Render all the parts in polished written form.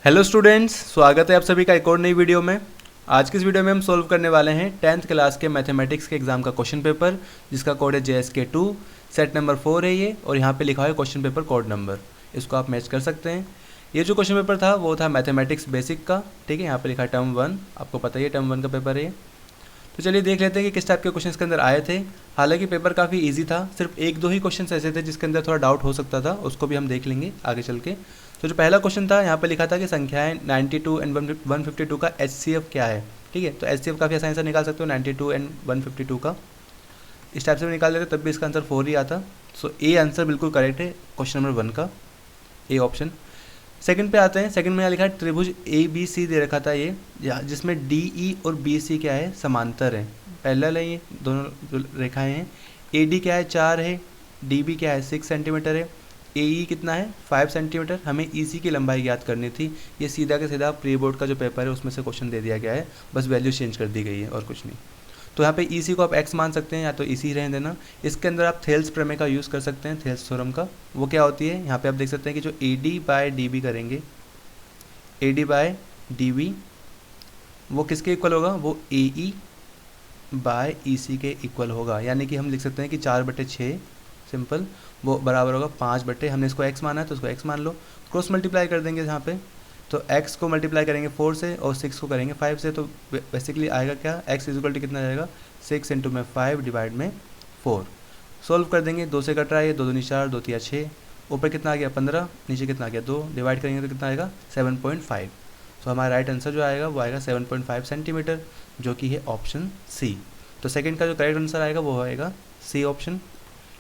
Hello students, स्वागत है आप सभी का एक और नई वीडियो में। आज की इस वीडियो में हम सॉल्व करने वाले हैं 10th क्लास के मैथमेटिक्स के एग्जाम का क्वेश्चन पेपर, जिसका कोड है JSK2, सेट नंबर 4 है ये, और यहाँ पे लिखा है क्वेश्चन पेपर कोड नंबर। इसको आप मैच कर सकते हैं। ये जो क्वेश्चन पेपर था वो था मैथमेटिक्स बेसिक का, ठीक है। यहाँ पे लिखा है टर्म 1, आपको पता ही है टर्म 1 का पेपर है ये। तो चलिए देख लेते हैं कि किस टाइप के क्वेश्चन के अंदर आए थे। हालांकि पेपर काफ़ी इजी था, सिर्फ एक दो ही क्वेश्चन ऐसे थे जिसके अंदर थोड़ा डाउट हो सकता था, उसको भी हम देख लेंगे आगे चल के। तो जो पहला क्वेश्चन था, यहाँ पे लिखा था कि संख्याएं 92 एंड 152 का HCF क्या है, ठीक है। तो HCF काफ़ी आसानी से निकाल सकते हो 92 एंड 152 का। इस टाइप से निकाल लेते तब भी इसका आंसर 4 ही आता। सो ए आंसर बिल्कुल करेक्ट है क्वेश्चन नंबर 1 का, ए ऑप्शन। सेकंड पे आते हैं। सेकंड में यहाँ लिखा है त्रिभुज ABC दे रखा था ये, जिसमें DE और BC क्या है, समांतर है, पैरेलल है। ये दोनों जो रेखाएं हैं। AD क्या है, 4 है। DB क्या है, 6 सेंटीमीटर है। AE कितना है, 5 सेंटीमीटर। हमें EC की लंबाई ज्ञात करनी थी। ये सीधा के सीधा प्री बोर्ड का जो पेपर है उसमें से क्वेश्चन दे दिया गया है, बस वैल्यू चेंज कर दी गई है और कुछ नहीं। तो यहाँ पे EC को आप x मान सकते हैं या तो EC रहने देना। इसके अंदर आप थेल्स प्रमेय का यूज़ कर सकते हैं, थेल्स थ्योरम का। वो क्या होती है, यहाँ पे आप देख सकते हैं कि जो AD बाय DB करेंगे, AD बाय DB वो किसके इक्वल होगा, वो AE बाय EC के इक्वल होगा। यानी कि हम लिख सकते हैं कि 4/6 सिंपल, वो बराबर होगा 5/, हमने इसको x माना है तो उसको x मान लो। क्रॉस मल्टीप्लाई कर देंगे यहाँ पे, तो x को मल्टीप्लाई करेंगे 4 से और 6 को करेंगे 5 से। तो बेसिकली आएगा क्या, x इज इक्वल टू कितना जाएगा, 6 इंटू में 5 डिवाइड में 4। सॉल्व कर देंगे, 2 से कट रहा है, 2 दूनी 4, 2 तिया 6, ऊपर कितना आ गया 15, नीचे कितना आ गया 2, डिवाइड करेंगे तो कितना आएगा 7.5। तो हमारा राइट आंसर जो आएगा वो आएगा 7.5 सेंटीमीटर, जो कि है ऑप्शन सी। तो सेकंड का जो करेक्ट आंसर आएगा वो आएगा सी ऑप्शन,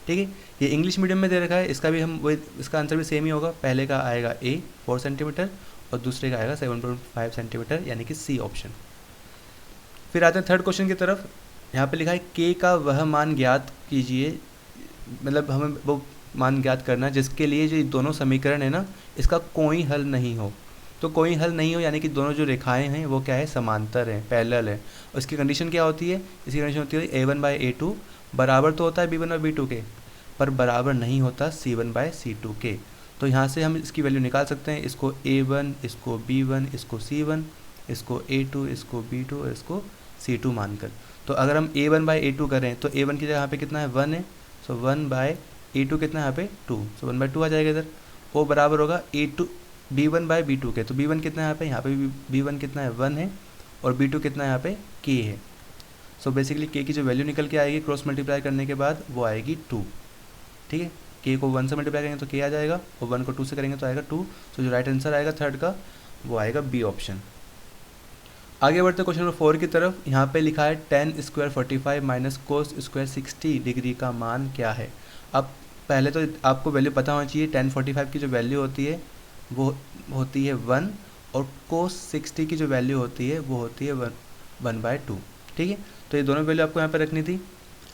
ठीक है। ये इंग्लिश मीडियम में दे रखा है, इसका भी हम वही, इसका आंसर भी सेम ही होगा। पहले का आएगा A 4 सेंटीमीटर और दूसरे का आएगा 7.5 सेंटीमीटर, यानी कि सी ऑप्शन। फिर आते हैं थर्ड क्वेश्चन की तरफ। यहाँ पे लिखा है K का वह मान ज्ञात कीजिए, मतलब हमें वो मान ज्ञात करना जिसके लिए जो दोनों समीकरण है ना, इसका कोई हल नहीं हो। तो कोई हल नहीं हो यानी कि दोनों जो रेखाएं हैं वो क्या है, समांतर है, पैरेलल है। और इसकी कंडीशन क्या होती है, इसकी कंडीशन होती है A1/A2 बराबर तो होता है B1 और B2 के, पर बराबर नहीं होता C1/C2 के। तो यहाँ से हम इसकी वैल्यू निकाल सकते हैं। इसको A1, इसको B1, इसको C1, इसको A2, इसको B2 और इसको C2 मानकर। तो अगर हम A1/A2 करें तो A1 की जगह यहाँ पे कितना है, 1 है। सो 1/A2 कितना है यहाँ पे 2, सो 1/2 आ जाएगा इधर। वो बराबर होगा B1/B2 के। तो B1 कितना है यहाँ पे B1 कितना है 1 है, और B2 कितना है यहाँ पे K है। सो बेसिकली K की जो वैल्यू निकल के आएगी क्रॉस मल्टीप्लाई करने के बाद वो आएगी 2, ठीक है। K को 1 से मल्टीप्लाई करेंगे तो K आ जाएगा, और 1 को 2 से करेंगे तो आएगा 2। सो जो राइट आंसर आएगा थर्ड का वो आएगा B ऑप्शन। आगे बढ़ते क्वेश्चन नंबर 4 की तरफ। यहाँ पे लिखा है tan square 45 minus cos square 60 degree का मान क्या है। अब पहले तो आपको वैल्यू पता होना चाहिए। tan 45 की जो वैल्यू होती है वो होती है 1, और cos 60 की जो वैल्यू होती है वो होती है 1/2, ठीक है। तो ये दोनों वैल्यू आपको यहाँ पे रखनी थी।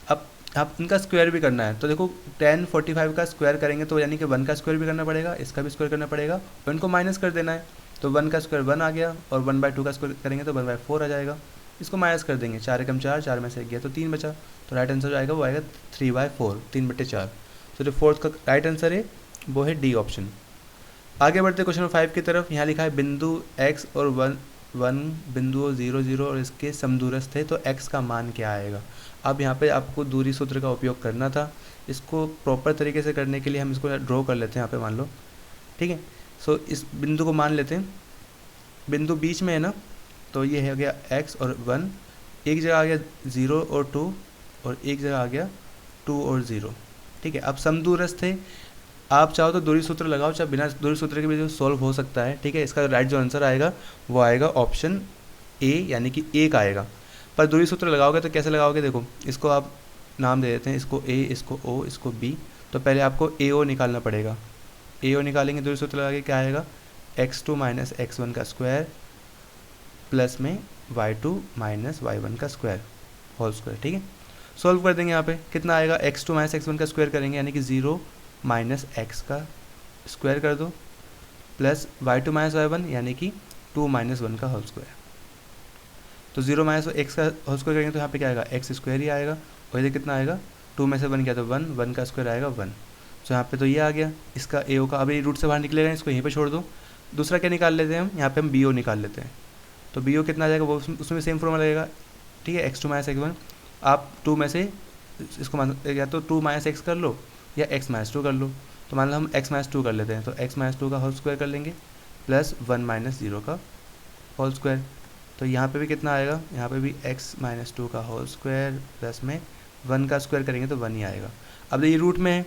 अब आप इनका स्क्वायर भी करना है, तो देखो tan 45 का स्क्वायर करेंगे तो यानी कि 1 का स्क्वायर भी करना पड़ेगा, इसका भी स्क्वायर करना पड़ेगा, और इनको माइनस कर देना है। तो 1 का स्क्वायर 1 आ गया, और 1/2 का स्क्वायर करेंगे तो 1/4 आ जाएगा। इसको माइनस कर देंगे, 4 एकम 4, 4 में से 1 गया तो 3 बचा। तो राइट आंसर जो आएगा वो आएगा 3/4, 3/4। तो जो फोर्थ का राइट आंसर है वो है डी ऑप्शन। आगे बढ़ते क्वेश्चन नंबर 5 की तरफ। यहाँ लिखा है बिंदु x और 1 बिंदुओं 0, 0 और इसके समदूरस्थ है, तो x का मान क्या आएगा। अब यहाँ पे आपको दूरी सूत्र का उपयोग करना था। इसको प्रॉपर तरीके से करने के लिए हम इसको ड्रॉ कर लेते हैं यहाँ पे, मान लो, ठीक है। सो इस बिंदु को मान लेते हैं, बिंदु बीच में है ना, तो ये हो गया x और 1, एक जगह आ गया 0 और 2, और एक जगह आ गया 2 और 0, ठीक है। अब समदूरस्थ है, आप चाहो तो दूरी सूत्र लगाओ, चाहे बिना दूरी सूत्र के भी जो सॉल्व हो सकता है, ठीक है। इसका राइट जो आंसर आएगा वो आएगा ऑप्शन ए, यानी कि 1 आएगा। पर दूरी सूत्र लगाओगे तो कैसे लगाओगे, देखो इसको आप नाम दे देते हैं, इसको A, इसको O, इसको B। तो पहले आपको AO निकालना पड़ेगा। AO निकालेंगे दूरी सूत्र लगा के, क्या आएगा x2 माइनस x1 का स्क्वायर प्लस में y2 माइनस y1 का स्क्वायर होल स्क्वायर, ठीक है। सॉल्व कर देंगे, यहाँ पे कितना आएगा, x2 माइनस x1 का स्क्वायर करेंगे यानी कि 0 माइनस x का स्क्वायर कर दो, प्लस y2 माइनस y1 यानी कि 2 माइनस 1 का होल स्क्वायर। तो 0 माइनस x का होल स्क्वायर करेंगे तो यहाँ पे क्या आएगा, x स्क्वायर ही आएगा, और इधर कितना आएगा 2 में से 1 क्या, तो 1 का स्क्वायर आएगा 1। तो यहाँ पे तो ये आ गया इसका AO का। अब ये रूट से बाहर निकलेगा, इसको यहीं पे छोड़ दो, दूसरा क्या निकाल लेते हैं हम, यहाँ पे हम बी ओ निकाल लेते हैं। तो बी ओ कितना आ जाएगा, वो उसमें सेम फॉर्मूला लगेगा, ठीक है, x2 माइनस x1। आप 2 में से इसको या तो 2 माइनस एक्स कर लो या x माइनस 2 कर लो। तो मान लो हम x माइनस 2 कर लेते हैं, तो x माइनस 2 का होल स्क्वायर कर लेंगे प्लस 1 माइनस 0 का होल स्क्वायर। तो यहाँ पे भी कितना आएगा, यहाँ पे भी x माइनस 2 का होल स्क्वायर प्लस में 1 का स्क्वायर करेंगे तो 1 ही आएगा। अब ये रूट में है,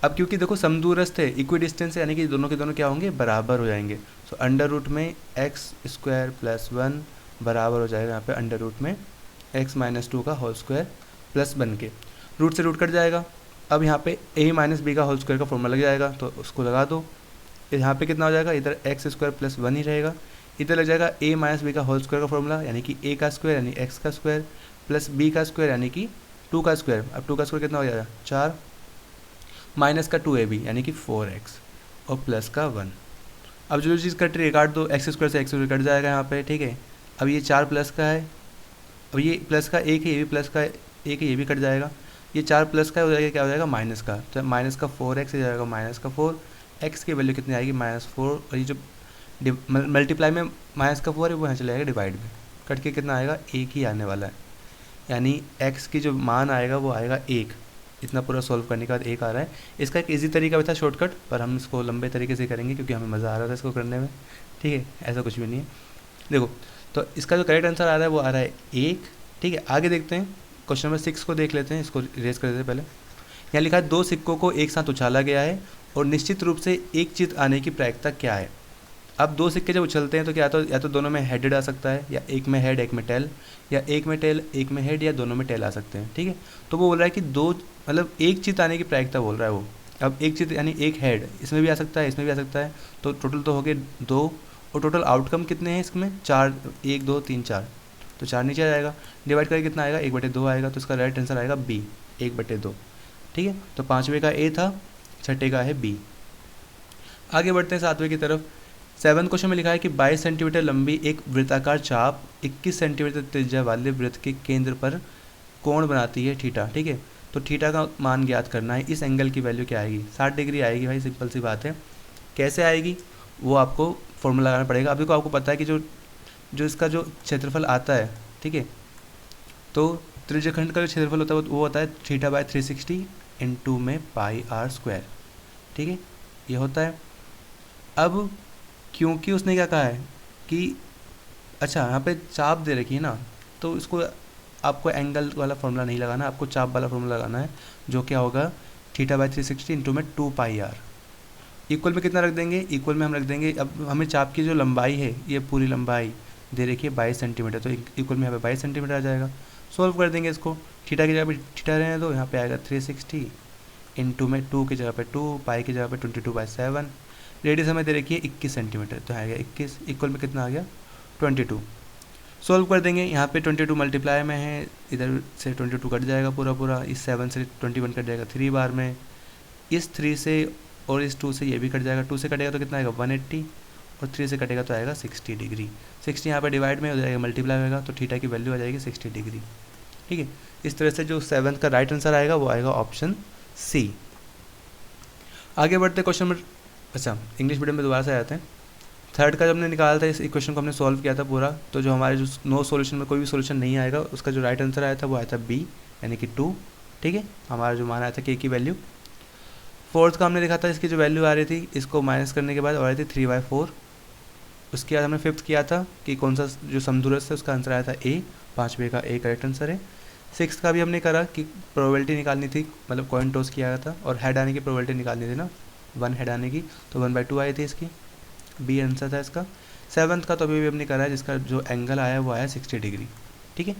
अब क्योंकि देखो समदूरस्थ है, इक्वी डिस्टेंस है, यानी कि दोनों के दोनों क्या होंगे, बराबर हो जाएंगे। सो अंडर रूट में एक्स स्क्वायर प्लस 1 बराबर हो जाएगा यहाँ पे अंडर रूट में x माइनस 2 का होल स्क्वायर प्लस 1 के। रूट से रूट कट जाएगा। अब यहाँ पे a माइनस बी का होल स्क्वायर का फॉर्मूला लग जाएगा, तो उसको लगा दो। यहाँ पे कितना हो जाएगा, इधर एक्स स्क्वायर प्लस 1 ही रहेगा, इधर लग जाएगा a माइनस बी का होल स्क्वायर का फॉर्मूला, यानी कि a का स्क्वायर यानी x का स्क्वायर प्लस b का स्क्वायर यानी कि 2 का स्क्वायर। अब 2 का स्क्वायर कितना हो जाएगा, 4 माइनस का 2ab यानी कि 4x और प्लस का 1। अब जो चीज़ कट रही है काट दो, एक्स स्क्वायर से एक्स स्क्वायर कट जाएगा यहाँ पे, ठीक है। अब ये 4 प्लस का है, अब ये प्लस का 1 है, ये भी प्लस का 1 है, ये भी कट जाएगा। ये 4 प्लस का हो जाएगा, क्या हो जाएगा, माइनस का, तो माइनस का 4x हो जाएगा, माइनस का 4, एक्स की वैल्यू कितनी आएगी, -4, और ये जो मल्टीप्लाई में माइनस का 4 है वो यहाँ चले जाएगा डिवाइड में, कट के कितना आएगा, 1 ही आने वाला है, यानी x की जो मान आएगा वो आएगा 1। इतना पूरा सॉल्व करने के बाद 1 आ रहा है। इसका एक इजी तरीका भी था शॉर्टकट, पर हम इसको लंबे तरीके से करेंगे क्योंकि हमें मज़ा आ रहा था इसको करने में, ठीक है, ऐसा कुछ भी नहीं है। देखो तो इसका जो करेक्ट आंसर आ रहा है वो आ रहा है 1, ठीक है। आगे देखते हैं, क्वेश्चन नंबर 6 को देख लेते हैं, इसको इरेज कर देते हैं पहले। यहाँ लिखा है 2 सिक्कों को एक साथ उछाला गया है और निश्चित रूप से एक चित आने की प्रायिकता क्या है। अब 2 सिक्के जब उछलते हैं तो क्या, तो या तो दोनों में हेडेड आ सकता है, या एक में हेड एक में टेल, या एक में टेल एक में हेड, या दोनों में टेल आ सकते हैं, ठीक है। तो वो बोल रहा है कि 2 मतलब एक चित आने की प्रायिकता बोल रहा है वो। अब एक चित यानी एक हेड इसमें भी आ सकता है, इसमें भी आ सकता है, तो टोटल तो हो गए 2, और टोटल आउटकम कितने हैं इसमें, 4, 1 2 3 4, तो 4 नीचे आ जाएगा, डिवाइड करके कितना आएगा, 1/2 आएगा, तो इसका राइट आंसर आएगा बी, 1/2, ठीक है। तो 5वें का ए था, 6ठे का है बी। आगे बढ़ते हैं 7वें की तरफ। 7 क्वेश्चन में लिखा है कि 22 सेंटीमीटर लंबी एक वृत्ताकार चाप 21 सेंटीमीटर त्रिज्या वाले वृत्त के केंद्र पर कोण बनाती है थीटा, ठीक है। तो थीटा का मान ज्ञात करना है, इस एंगल की वैल्यू क्या आएगी, 60 डिग्री आएगी भाई, सिंपल सी बात है। कैसे आएगी वो आपको फॉर्मूला लगाना पड़ेगा। अभी को आपको पता है कि जो इसका जो क्षेत्रफल आता है, ठीक है, तो त्रिज्यखंड का जो क्षेत्रफल होता है वो होता है θ/360 इंटू में πr², ठीक है, ये होता है। अब क्योंकि उसने क्या कहा है कि अच्छा यहाँ पे चाप दे रखी है ना, तो इसको आपको एंगल वाला फॉर्मूला नहीं लगाना, आपको चाप वाला फॉर्मूला लगाना है, जो क्या होगा θ/360 इंटू में 2πr। इक्वल में कितना रख देंगे, इक्वल में हम रख देंगे, अब हमें चाप की जो लंबाई है, ये पूरी लंबाई दे रखी है 22 सेंटीमीटर, तो इक्वल में यहाँ पे 22 सेंटीमीटर आ जाएगा। सॉल्व कर देंगे इसको, थीटा की जगह पे थीटा रहने दो, यहाँ पे आएगा 360 इंटू में 2 की जगह पे 2, पाई की जगह पे 22/7, रेडियस हमें दे रखी है 21 सेंटीमीटर, तो आएगा 21, इक्वल में कितना आ गया 22। सॉल्व कर देंगे, यहाँ पे 22 मल्टीप्लाई में है, इधर से 22 कट जाएगा पूरा, इस 7 से 21 कट जाएगा 3 बार में, इस 3 से और इस 2 से ये भी कट जाएगा, 2 से कटेगा तो कितना आएगा 180, और 3 से कटेगा तो आएगा 60 डिग्री। 60 यहाँ पे डिवाइड में हो जाएगा, मल्टीप्लाई होगा, तो थीटा की वैल्यू आ जाएगी 60 डिग्री, ठीक है। इस तरह से जो 7th का राइट आंसर आएगा वो आएगा ऑप्शन सी। आगे बढ़ते क्वेश्चन नंबर, अच्छा इंग्लिश मीडियम में दोबारा से आते हैं। 3rd का जब हमने निकाला था, इस इक्वेशन को हमने सॉल्व किया था पूरा, तो जो हमारे जो नो सॉल्यूशन में कोई भी सॉल्यूशन नहीं आएगा, उसका जो राइट आंसर आया था वो आया था बी, यानी कि 2, ठीक है। हमारा जो मान आया था के की वैल्यू। 4th का हमने लिखा था, इसकी जो वैल्यू आ रही थी, इसको माइनस करने के बाद आ रही थी 3/4। उसके बाद हमने 5th किया था कि कौन सा जो समदूरस्थ है, उसका आंसर आया था ए, 5वें का ए करेक्ट आंसर है। 6th का भी हमने करा कि प्रोबेबिलिटी निकालनी थी, मतलब कॉइन टॉस किया था, और हेड आने की प्रोबेबिलिटी निकालनी थी ना, 1 हेड आने की, तो 1/2 आई थी इसकी, बी आंसर था इसका। 7th का तो अभी भी हमने करा है, जिसका जो एंगल आया वो आया 60 डिग्री, ठीक है।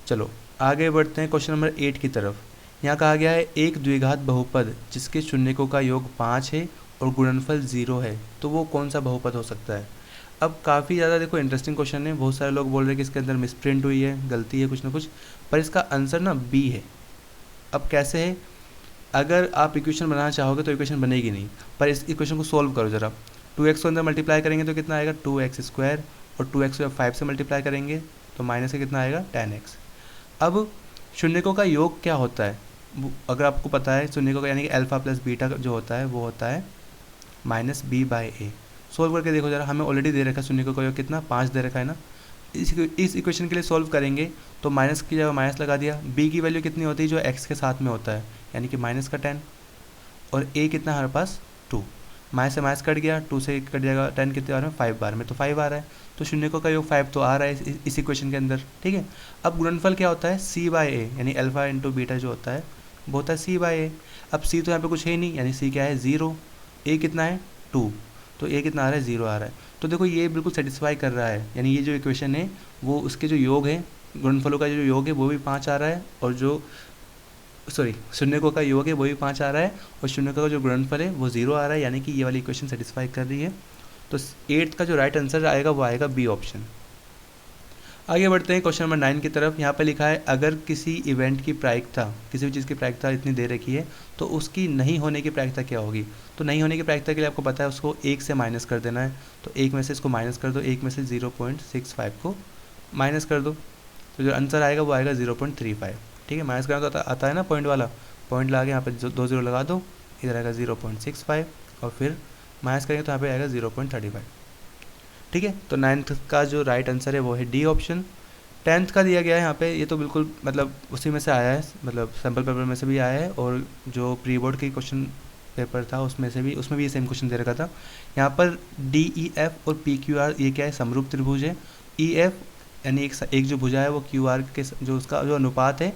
चलो आगे बढ़ते हैं क्वेश्चन नंबर 8 की तरफ। यहाँ कहा गया है एक द्विघात बहुपद जिसके शून्यकों का योग 5 है और गुणनफल 0 है, तो वो कौन सा बहुपद हो सकता है। अब काफ़ी ज़्यादा देखो इंटरेस्टिंग क्वेश्चन है, बहुत सारे लोग बोल रहे हैं कि इसके अंदर मिसप्रिंट हुई है, गलती है कुछ ना कुछ, पर इसका आंसर ना बी है। अब कैसे है, अगर आप इक्वेशन बनाना चाहोगे तो इक्वेशन बनेगी नहीं, पर इस इक्वेशन को सॉल्व करो ज़रा। 2x को अंदर मल्टीप्लाई करेंगे तो कितना आएगा 2x², और 2x को 5 से मल्टीप्लाई करेंगे तो माइनस से कितना आएगा 10x। अब शून्यकों का योग क्या होता है, अगर आपको पता है शून्यकों का, यानी कि अल्फा प्लस बीटा जो होता है वो होता है -b/a। सोल्व करके देखो जरा, हमें ऑलरेडी दे रखा है शून्य का योग कितना 5 दे रखा है ना। इस इक्वेशन के लिए सॉल्व करेंगे तो माइनस की जगह माइनस लगा दिया। बी की वैल्यू कितनी होती है जो एक्स के साथ में होता है, यानी कि माइनस का 10, और ए कितना हमारे पास 2, माइनस से माइनस कट गया, 2 से कट जाएगा 10 कितने बार में 5 बार में, तो 5 आ रहा है, तो शून्य का योग 5 तो आ रहा है इस इक्वेशन के अंदर। ठीक है, अब गुणनफल क्या होता है सी बाय ए, यानी अल्फा इंटू बीटा जो होता है वो होता है सी बाय ए। अब सी तो यहाँ पे कुछ है नहीं, यानी सी क्या है 0, ए कितना है 2, तो ए कितना आ रहा है 0 आ रहा है। तो देखो ये बिल्कुल सेटिस्फाई कर रहा है, यानी ये जो इक्वेशन है वो उसके जो योग है, गुणनफलों का जो योग है वो भी 5 आ रहा है, और जो शून्यकों का योग है वो भी 5 आ रहा है, और शून्यकों का जो गुणनफल है वो 0 आ रहा है, यानी कि ये वाली इक्वेशन सेटिस्फाई कर रही है। तो 8th का जो राइट आंसर आएगा वो आएगा बी ऑप्शन। आगे बढ़ते हैं क्वेश्चन नंबर 9 की तरफ। यहाँ पे लिखा है अगर किसी इवेंट की प्रायिकता, किसी भी चीज़ की प्रायिकता इतनी दे रखी है तो उसकी नहीं होने की प्रायिकता क्या होगी। तो नहीं होने की प्रायिकता के लिए आपको पता है उसको 1 से माइनस कर देना है, तो 1 में से इसको माइनस कर दो, 1 में से 0.65 को माइनस कर दो, तो जो आंसर आएगा वो आएगा 0.35। ठीक है, माइनस करना तो आता है ना, पॉइंट वाला, पॉइंट लगा के यहाँ पर 2 0 लगा दो, इधर आएगा 0.65 और फिर माइनस करेंगे तो यहाँ पे आएगा 0.35। ठीक है, तो 9th का जो राइट आंसर है वो है डी ऑप्शन। 10th का दिया गया है यहाँ पे, ये तो बिल्कुल मतलब उसी में से आया है, मतलब सैम्पल पेपर में से भी आया है, और जो प्री बोर्ड की क्वेश्चन पेपर था उसमें भी ये सेम क्वेश्चन दे रखा था। यहाँ पर डी ई एफ और पी क्यू आर ये क्या है, समरूप त्रिभुज है। ई एफ यानी एक जो भुजा है वो क्यू आर के जो उसका जो अनुपात है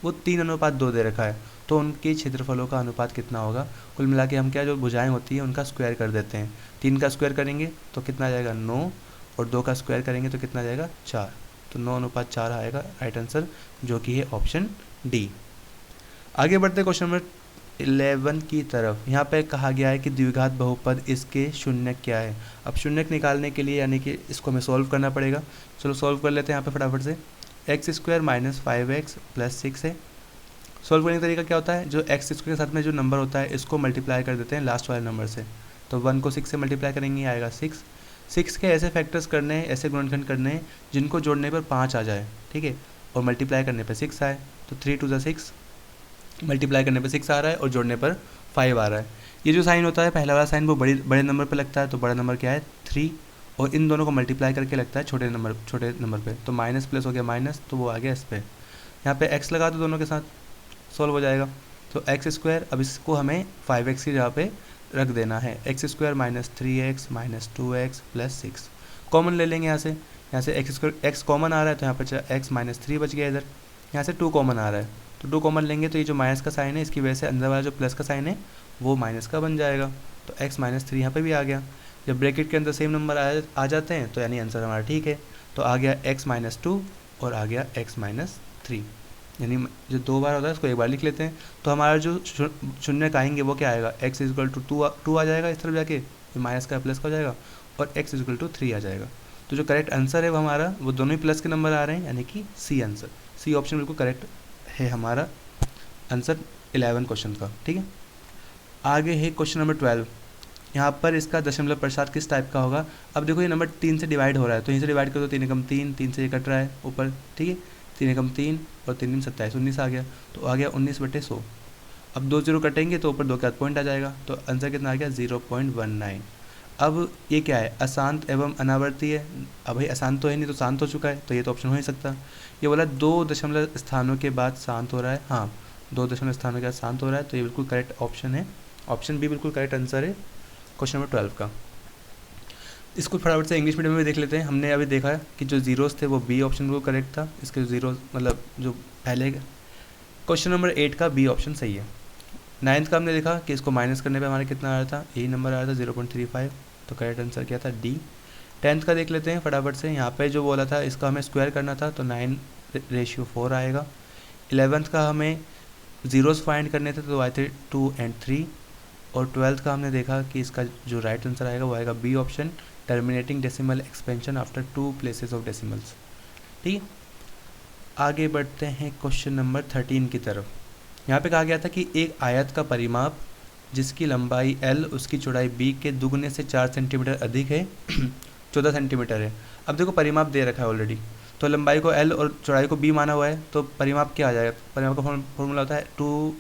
वो 3:2 दे रखा है, तो उनके क्षेत्रफलों का अनुपात कितना होगा। कुल मिला के हम क्या जो भुजाएं होती हैं उनका स्क्वायर कर देते हैं। 3 का स्क्वायर करेंगे तो कितना आ जाएगा 9, और 2 का स्क्वायर करेंगे तो कितना आ जाएगा 4, तो 9:4 आएगा राइट आंसर, जो कि है ऑप्शन डी। आगे बढ़ते क्वेश्चन नंबर 11 की तरफ। यहाँ पे कहा गया है कि द्विघात बहुपद इसके शून्यक क्या है। अब शून्यक निकालने के लिए यानी कि इसको हमें सॉल्व करना पड़ेगा। चलो सॉल्व कर लेते हैं यहाँ पे फटाफट से। x² - 5x + 6 है। सॉल्व करने का तरीका क्या होता है, जो x² के साथ में जो नंबर होता है इसको मल्टीप्लाई कर देते हैं लास्ट वाले नंबर से, तो 1 को 6 से मल्टीप्लाई करेंगे आएगा 6। 6 के ऐसे फैक्टर्स करने हैं, ऐसे गुणनखंड करने हैं जिनको जोड़ने पर 5 आ जाए, ठीक है, और मल्टीप्लाई करने पर 6 आए, तो 3 × 6, मल्टीप्लाई करने पर 6 आ रहा है और जोड़ने पर 5 आ रहा है। ये जो साइन होता है पहला वाला साइन वो बड़े नंबर पर लगता है, तो बड़ा नंबर क्या है 3, और इन दोनों को मल्टीप्लाई करके लगता है छोटे नंबर पे, तो माइनस प्लस हो गया माइनस, तो वो आ गया इस पे। यहाँ पे x लगा दो दोनों के साथ, सॉल्व हो जाएगा। तो x², अब इसको हमें 5x की जगह पे रख देना है, x² - 3x - 2x + 6 कॉमन ले लेंगे यहाँ से x कॉमन आ रहा है, तो यहाँ पर x - 3 बच गया, इधर यहाँ से 2 कॉमन आ रहा है, तो 2 कॉमन लेंगे तो ये जो माइनस का साइन है इसकी वजह से अंदर वाला जो प्लस का साइन है वो माइनस का बन जाएगा, तो x - 3 यहाँ पे भी आ गया। जब ब्रैकेट के अंदर सेम नंबर आ जाते हैं तो यानी आंसर हमारा ठीक है, तो आ गया x - 2 और आ गया x - 3, यानी जो 2 बार होता है उसको एक बार लिख लेते हैं। तो हमारा जो शून्यक आएंगे वो क्या आएगा, x = 2 आ जाएगा, इस तरफ जाके माइनस का प्लस का हो जाएगा, और x = 3 आ जाएगा। तो जो करेक्ट आंसर है वो हमारा, वो दोनों ही प्लस के नंबर आ रहे हैं, यानी कि सी आंसर, सी ऑप्शन बिल्कुल करेक्ट है हमारा आंसर 11 क्वेश्चन का। ठीक है, आगे है क्वेश्चन नंबर 12। यहाँ पर इसका दशमलव प्रसाद किस टाइप का होगा। अब देखो ये नंबर 3 से डिवाइड हो रहा है, तो यहीं से डिवाइड करो तो 3 × 3, 3 से ये कट रहा है ऊपर, ठीक है, 3 × 3 और 3 × 27 19 आ गया, तो आ गया 19/100। अब 2 0 कटेंगे तो ऊपर 2 के बाद पॉइंट आ जाएगा, तो आंसर कितना आ गया 0.19। अब ये क्या है, अशांत एवं अनावर्ती है। अब भाई अशांत तो है नहीं, तो शांत हो चुका है, तो ये तो ऑप्शन हो ही सकता। ये बोला 2 दशमलव स्थानों के बाद शांत हो रहा है, हाँ 2 दशमलव स्थानों के बाद शांत हो रहा है, तो ये बिल्कुल करेक्ट ऑप्शन है, ऑप्शन बी बिल्कुल करेक्ट आंसर है क्वेश्चन नंबर 12 का। इसको फटाफट से इंग्लिश मीडियम में भी देख लेते हैं। हमने अभी देखा है कि जो जीरोस थे वो बी ऑप्शन बिल्कुल करेक्ट था, इसके जो जीरो मतलब जो पहले क्वेश्चन नंबर 8 का बी ऑप्शन सही है। 9th का हमने देखा कि इसको माइनस करने पे हमारा कितना आ रहा था, यही नंबर आ रहा था 0.35, तो करेक्ट आंसर क्या था डी। 10th का देख लेते हैं फटाफट से। यहाँ पे जो बोला था इसका हमें स्क्वायर करना था, तो 9:4 आएगा। 11th का हमें जीरोस फाइंड करने थे, तो आए थे 2 और 3। और 12th का हमने देखा कि इसका जो राइट आंसर आएगा वो आएगा B option, terminating decimal expansion after 2 places of decimals. ठीक है, आगे बढ़ते हैं क्वेश्चन नंबर 13 की तरफ। यहाँ पे कहा गया था कि एक आयत का परिमाप जिसकी लंबाई l उसकी चौड़ाई b के दुगने से 4 सेंटीमीटर अधिक है 14 सेंटीमीटर है। अब देखो परिमाप दे रखा है ऑलरेडी, तो लंबाई को l और चौड़ाई को b माना हुआ है, तो परिमाप क्या आ जाएगा, परिमाप का फॉर्मूला होता है 2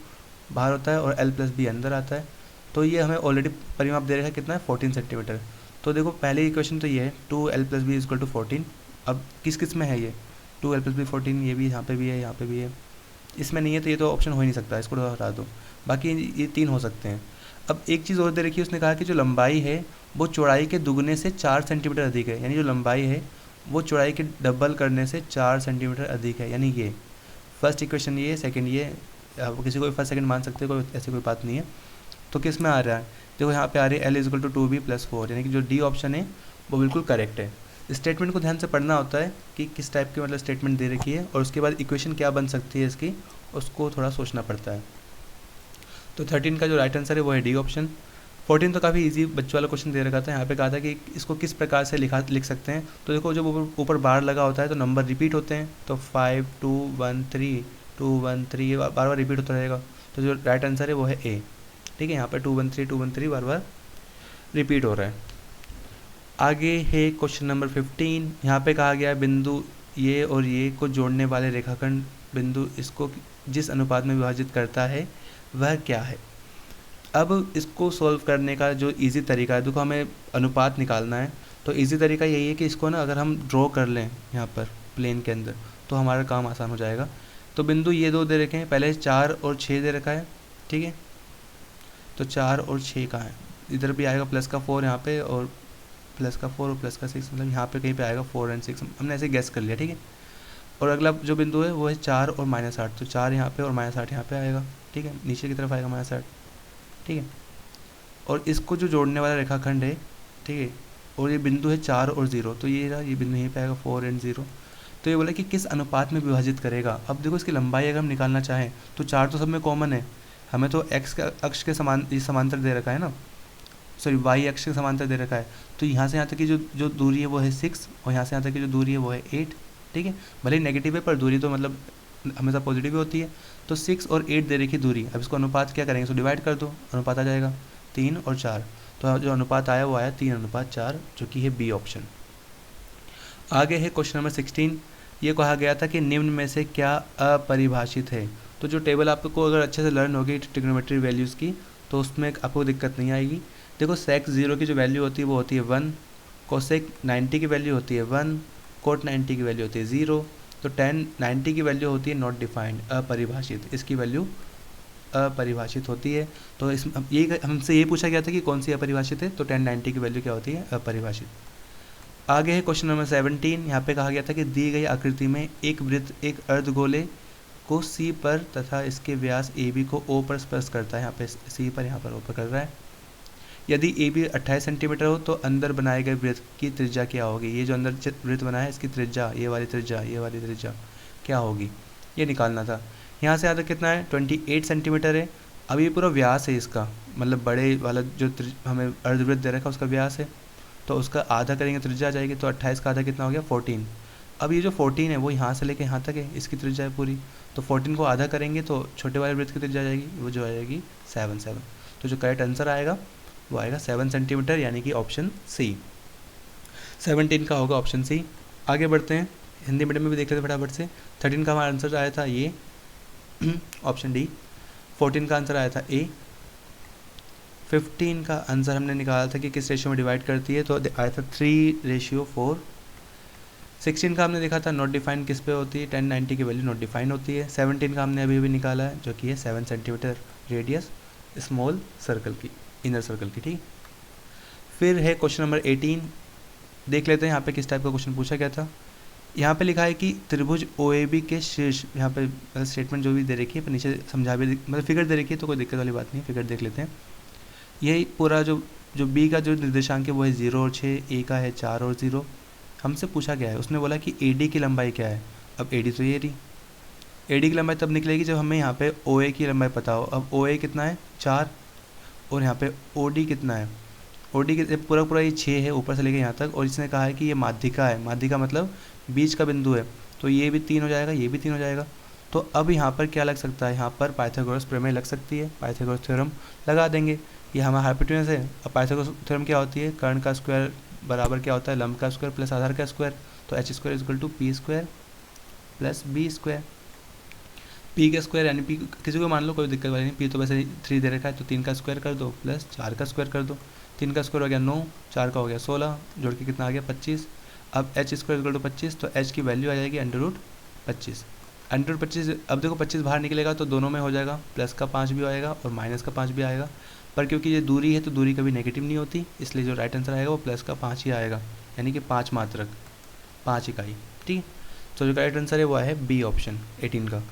बाहर होता है और l + b अंदर आता है, तो ये हमें ऑलरेडी परिमाप दे रखा है कितना है 14 सेंटीमीटर। तो देखो पहले इक्वेशन तो ये है 2l + b = 14। अब किस किस में है ये 2l + b 14, ये भी यहाँ पे भी है, यहाँ पे भी है, इसमें नहीं है तो ये तो ऑप्शन हो ही नहीं सकता, इसको तो हटा दो, बाकी ये 3 हो सकते हैं। अब एक चीज़ और दे रखी है, उसने कहा कि जो लंबाई है वो चौड़ाई के दुगने से 4 सेंटीमीटर अधिक है, यानी जो लंबाई है वो चौड़ाई के डबल करने से 4 सेंटीमीटर अधिक है, यानी ये फर्स्ट इक्वेशन ये, सेकंड ये, आप किसी को भी फर्स्ट सेकंड मान सकते हो, कोई ऐसी कोई बात नहीं है। तो किस में आ रहा है, देखो यहाँ पे आ रही है l = 2b + 4, यानी कि जो डी ऑप्शन है वो बिल्कुल करेक्ट है। स्टेटमेंट को ध्यान से पढ़ना होता है कि किस टाइप की मतलब स्टेटमेंट दे रखी है, और उसके बाद इक्वेशन क्या बन सकती है इसकी, उसको थोड़ा सोचना पड़ता है। तो 13 का जो राइट आंसर है वो है डी ऑप्शन। 14 तो काफ़ी इजी बच्चों वाला क्वेश्चन दे रखा था, यहाँ पे कहा था कि इसको किस प्रकार से लिख सकते हैं। तो देखो जब ऊपर बार लगा होता है तो नंबर रिपीट होते हैं, तो 5 2 1 3 2 1 3 ये बार बार रिपीट होता रहेगा। तो जो राइट आंसर है वो है ए। ठीक है, यहाँ पर 2 1 3 2 1 3 बार बार रिपीट हो रहा है। आगे है क्वेश्चन नंबर 15। यहाँ पे कहा गया है बिंदु ये और ये को जोड़ने वाले रेखाखंड बिंदु इसको जिस अनुपात में विभाजित करता है वह क्या है। अब इसको सॉल्व करने का जो इजी तरीका है, देखो हमें अनुपात निकालना है, तो इजी तरीका यही है कि इसको ना अगर हम ड्रॉ कर लें यहाँ पर प्लेन के अंदर तो हमारा काम आसान हो जाएगा। तो बिंदु ये दो दे रखे हैं, पहले 4 और 6 दे रखा है। ठीक है, तो 4 और 6 कहाँ है, इधर भी आएगा +4 यहाँ पे, और +4 और +6, मतलब यहाँ पे कहीं पे आएगा 4 और 6, हमने ऐसे गैस कर लिया। ठीक है, और अगला जो बिंदु है वो है 4 और -8, तो 4 यहाँ पे और -8 यहाँ पे आएगा। ठीक है, नीचे की तरफ आएगा -8। ठीक है, और इसको जो जोड़ने वाला रेखाखंड है, ठीक है, और ये बिंदु है 4 और 0, तो ये रहा, ये बिंदु यहीं पे आएगा 4 और 0। तो ये बोला कि किस अनुपात में विभाजित करेगा। अब देखो इसकी लंबाई अगर हम निकालना चाहें तो 4 तो सब में कॉमन है, हमें तो x अक्ष के समांतर दे रखा है ना, सॉरी y अक्ष के समांतर दे रखा है। तो यहाँ से यहाँ तक की जो दूरी है वो है 6, और यहाँ से यहाँ तक की जो दूरी है वो है 8। ठीक है, भले ही नेगेटिव है पर दूरी तो मतलब हमेशा पॉजिटिव ही होती है। तो 6 और 8 दे रखी दूरी, अब इसको अनुपात क्या करेंगे, इसको डिवाइड कर दो, अनुपात आ जाएगा 3 और 4। तो जो अनुपात आया वो आया 3:4, जो कि है बी ऑप्शन। आगे है क्वेश्चन नंबर 16। ये कहा गया था कि निम्न में से क्या अपरिभाषित है। तो जो टेबल आपको अगर अच्छे से लर्न होगी ट्रिग्नोमेट्री वैल्यूज़ की, तो उसमें आपको दिक्कत नहीं आएगी। देखो सेक 0 की जो वैल्यू होती है वो होती है 1, कोसेक 90 की वैल्यू होती है 1, कोट 90 की वैल्यू होती है 0, तो tan 90 की वैल्यू होती है नॉट डिफाइंड, अपरिभाषित, इसकी वैल्यू अपरिभाषित होती है। तो इस ये हमसे ये पूछा गया था कि कौन सी अपरिभाषित है, तो tan 90 की वैल्यू क्या होती है, अपरिभाषित। आगे है क्वेश्चन नंबर 17। यहाँ पे कहा गया था कि दी गई आकृति में एक वृत्त एक अर्धगोले को C पर तथा इसके व्यास AB को O पर स्पर्श करता है। यहाँ पे C पर, यहाँ पर O पर कर रहा है। यदि AB 28 सेंटीमीटर हो तो अंदर बनाए गए वृत्त की त्रिज्या क्या होगी। ये जो अंदर वृत्त बना है इसकी त्रिज्या, ये वाली त्रिज्या क्या होगी, ये निकालना था। यहाँ से आधा कितना है, 28 सेंटीमीटर है। अब ये पूरा व्यास है इसका, मतलब बड़े वाला जो हमें अर्धवृत्त दे रखा है उसका व्यास है, तो उसका आधा करेंगे त्रिज्या आ जाएगी। तो 28 का आधा कितना हो गया, 14। अब ये जो 14 है वो यहाँ से लेके यहाँ तक है, इसकी त्रिज्या है पूरी, तो 14 को आधा करेंगे तो छोटे वाले वृत्त की त्रिज्या आ जाएगी, वो जो आएगी 7। तो जो करेक्ट आंसर आएगा वो आएगा 7 सेंटीमीटर, यानी कि ऑप्शन सी। 17 का होगा ऑप्शन सी। आगे बढ़ते हैं, हिंदी मीडियम में भी देख लेते फटाफट से। 13 का हमारा आंसर आया था ये ऑप्शन डी। 14 का आंसर आया था ए। 15 का आंसर हमने निकाला था कि किस रेशियो में डिवाइड करती है, तो आया था 3:4। 16 का हमने देखा था नॉट डिफाइंड किस पे होती है, 10 90 की वैल्यू नॉट डिफाइंड होती है। 17 का हमने अभी निकाला है, जो कि है 7 सेंटीमीटर रेडियस स्मॉल सर्कल की, इनर सर्कल की। ठीक, फिर है क्वेश्चन नंबर 18। देख लेते हैं यहाँ पे किस टाइप का क्वेश्चन पूछा गया था। यहाँ पे लिखा है कि त्रिभुज OAB के शीर्ष, यहाँ पे स्टेटमेंट जो भी दे रखी है पर नीचे समझा भी, मतलब फिगर दे रखी है तो कोई दिक्कत वाली बात नहीं है, फिगर देख लेते हैं। यही पूरा जो B का जो निर्देशांक है वो है 0 और 6, A का है 4 और 0। हमसे पूछा गया है, उसने बोला कि AD की लंबाई क्या है। अब AD तो ये रही, AD की लंबाई तब निकलेगी जब हमें यहाँ पे OA की लंबाई पता हो। अब OA कितना है, 4, और यहाँ पे OD कितना है, OD के पूरा ये 6 है ऊपर से लेके यहाँ तक, और इसने कहा है कि ये माध्यिका है, माध्यिका मतलब बीच का बिंदु है, तो ये भी 3 हो जाएगा, ये भी 3 हो जाएगा। तो अब यहाँ पर क्या लग सकता है, यहाँ पर पाइथागोरस प्रमेय लग सकती है, पाइथागोरस थ्योरम लगा देंगे। ये हमारा हाइपोटेनस है। अब पाइथागोरस थ्योरम क्या होती है, कर्ण का स्क्वायर बराबर क्या होता है, लंब का स्क्वायर प्लस आधार का स्क्वायर, तो h² = p² + b²। p का स्क्वायर यानी p किसी को मान लो, कोई दिक्कत वाली नहीं। p तो वैसे 3 दे रखा है, तो 3 का स्क्वायर कर दो प्लस 4 का स्क्वायर कर दो, 3 का स्क्वायर हो गया 9, 4 का हो गया 16, जोड़ के कितना आ गया 25। अब h स्क्वायर इक्वल टू 25, तो h की वैल्यू आ जाएगी √25। √25, अब देखो 25 बाहर निकलेगा तो दोनों में हो जाएगा, प्लस का 5 भी आएगा और माइनस का 5 भी आएगा, पर क्योंकि ये दूरी है तो दूरी कभी नेगेटिव नहीं होती, इसलिए जो राइट आंसर आएगा वो प्लस का 5 ही आएगा, यानी कि 5 मात्रक, 5 इकाई। ठीक है, तो जो राइट आंसर है वो है बी ऑप्शन 18 का।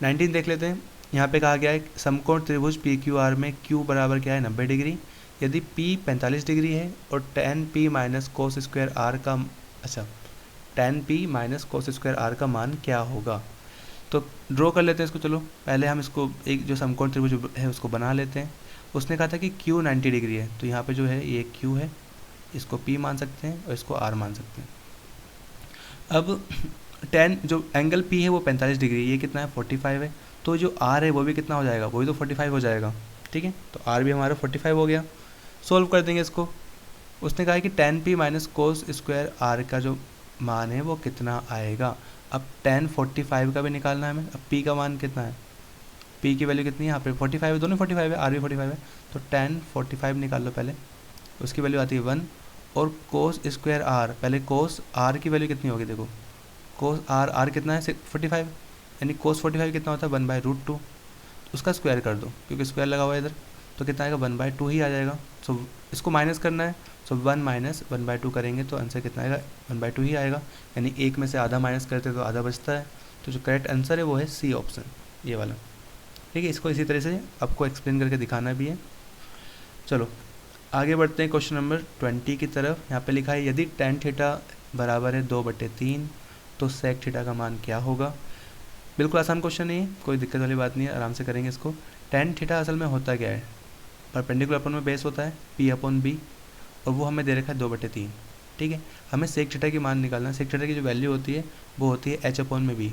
19 देख लेते हैं। यहाँ पे कहा गया है समकोण त्रिभुज पी क्यू आर में क्यू बराबर क्या है 90 डिग्री, यदि पी 45 डिग्री है और tan p minus cos square r का, अच्छा tan p minus cos square r का मान क्या होगा। तो ड्रॉ कर लेते हैं इसको। चलो पहले हम इसको एक जो समकोण त्रिभुज है उसको बना लेते हैं। उसने कहा था कि q 90 डिग्री है, तो यहाँ पे जो है ये q है, इसको p मान सकते हैं और इसको r मान सकते हैं। अब tan जो एंगल p है वो 45 डिग्री, ये कितना है 45 है, तो जो r है वो भी कितना हो जाएगा, वही तो 45 हो जाएगा। ठीक है, तो r भी हमारा 45 हो गया। सोल्व कर देंगे इसको। उसने कहा है कि tan p minus cos square r का जो मान है वो कितना आएगा। अब tan 45 का भी निकालना है हमें। अब p का मान कितना है, p की वैल्यू कितनी है यहाँ पे 45 है, दोनों 45 है, r भी 45 है, तो tan 45 निकाल लो पहले, उसकी वैल्यू आती है 1, और कोस स्क्वायर r, पहले कोस r की वैल्यू कितनी होगी, देखो कोस r कितना है 45, यानी कोस 45 कितना होता है 1/√2, उसका स्क्वायर कर दो क्योंकि स्क्वायर लगा हुआ है इधर, तो कितना आएगा 1/2 ही आ जाएगा। सो इसको माइनस करना है, सो 1 माइनस 1/2 करेंगे तो आंसर कितना आएगा 1/2 ही आएगा, यानी एक में से आधा माइनस करते तो आधा बचता है। तो जो करेक्ट आंसर है वो है सी ऑप्शन, ये वाला। ठीक है, इसको इसी तरह से आपको एक्सप्लेन करके दिखाना भी है। चलो आगे बढ़ते हैं क्वेश्चन नंबर 20 की तरफ। यहाँ पे लिखा है यदि tan थीटा बराबर है 2/3 तो sec थीटा का मान क्या होगा। बिल्कुल आसान क्वेश्चन है, कोई दिक्कत वाली बात नहीं है, आराम से करेंगे इसको। tan थीटा असल में होता क्या है, परपेंडिकुलर अपन में बेस होता है p/b, और वो हमें दे रखा है 2/3। ठीक है, हमें sec थीटा की मान निकालना है। sec थीटा की जो वैल्यू होती है वो होती है h/b।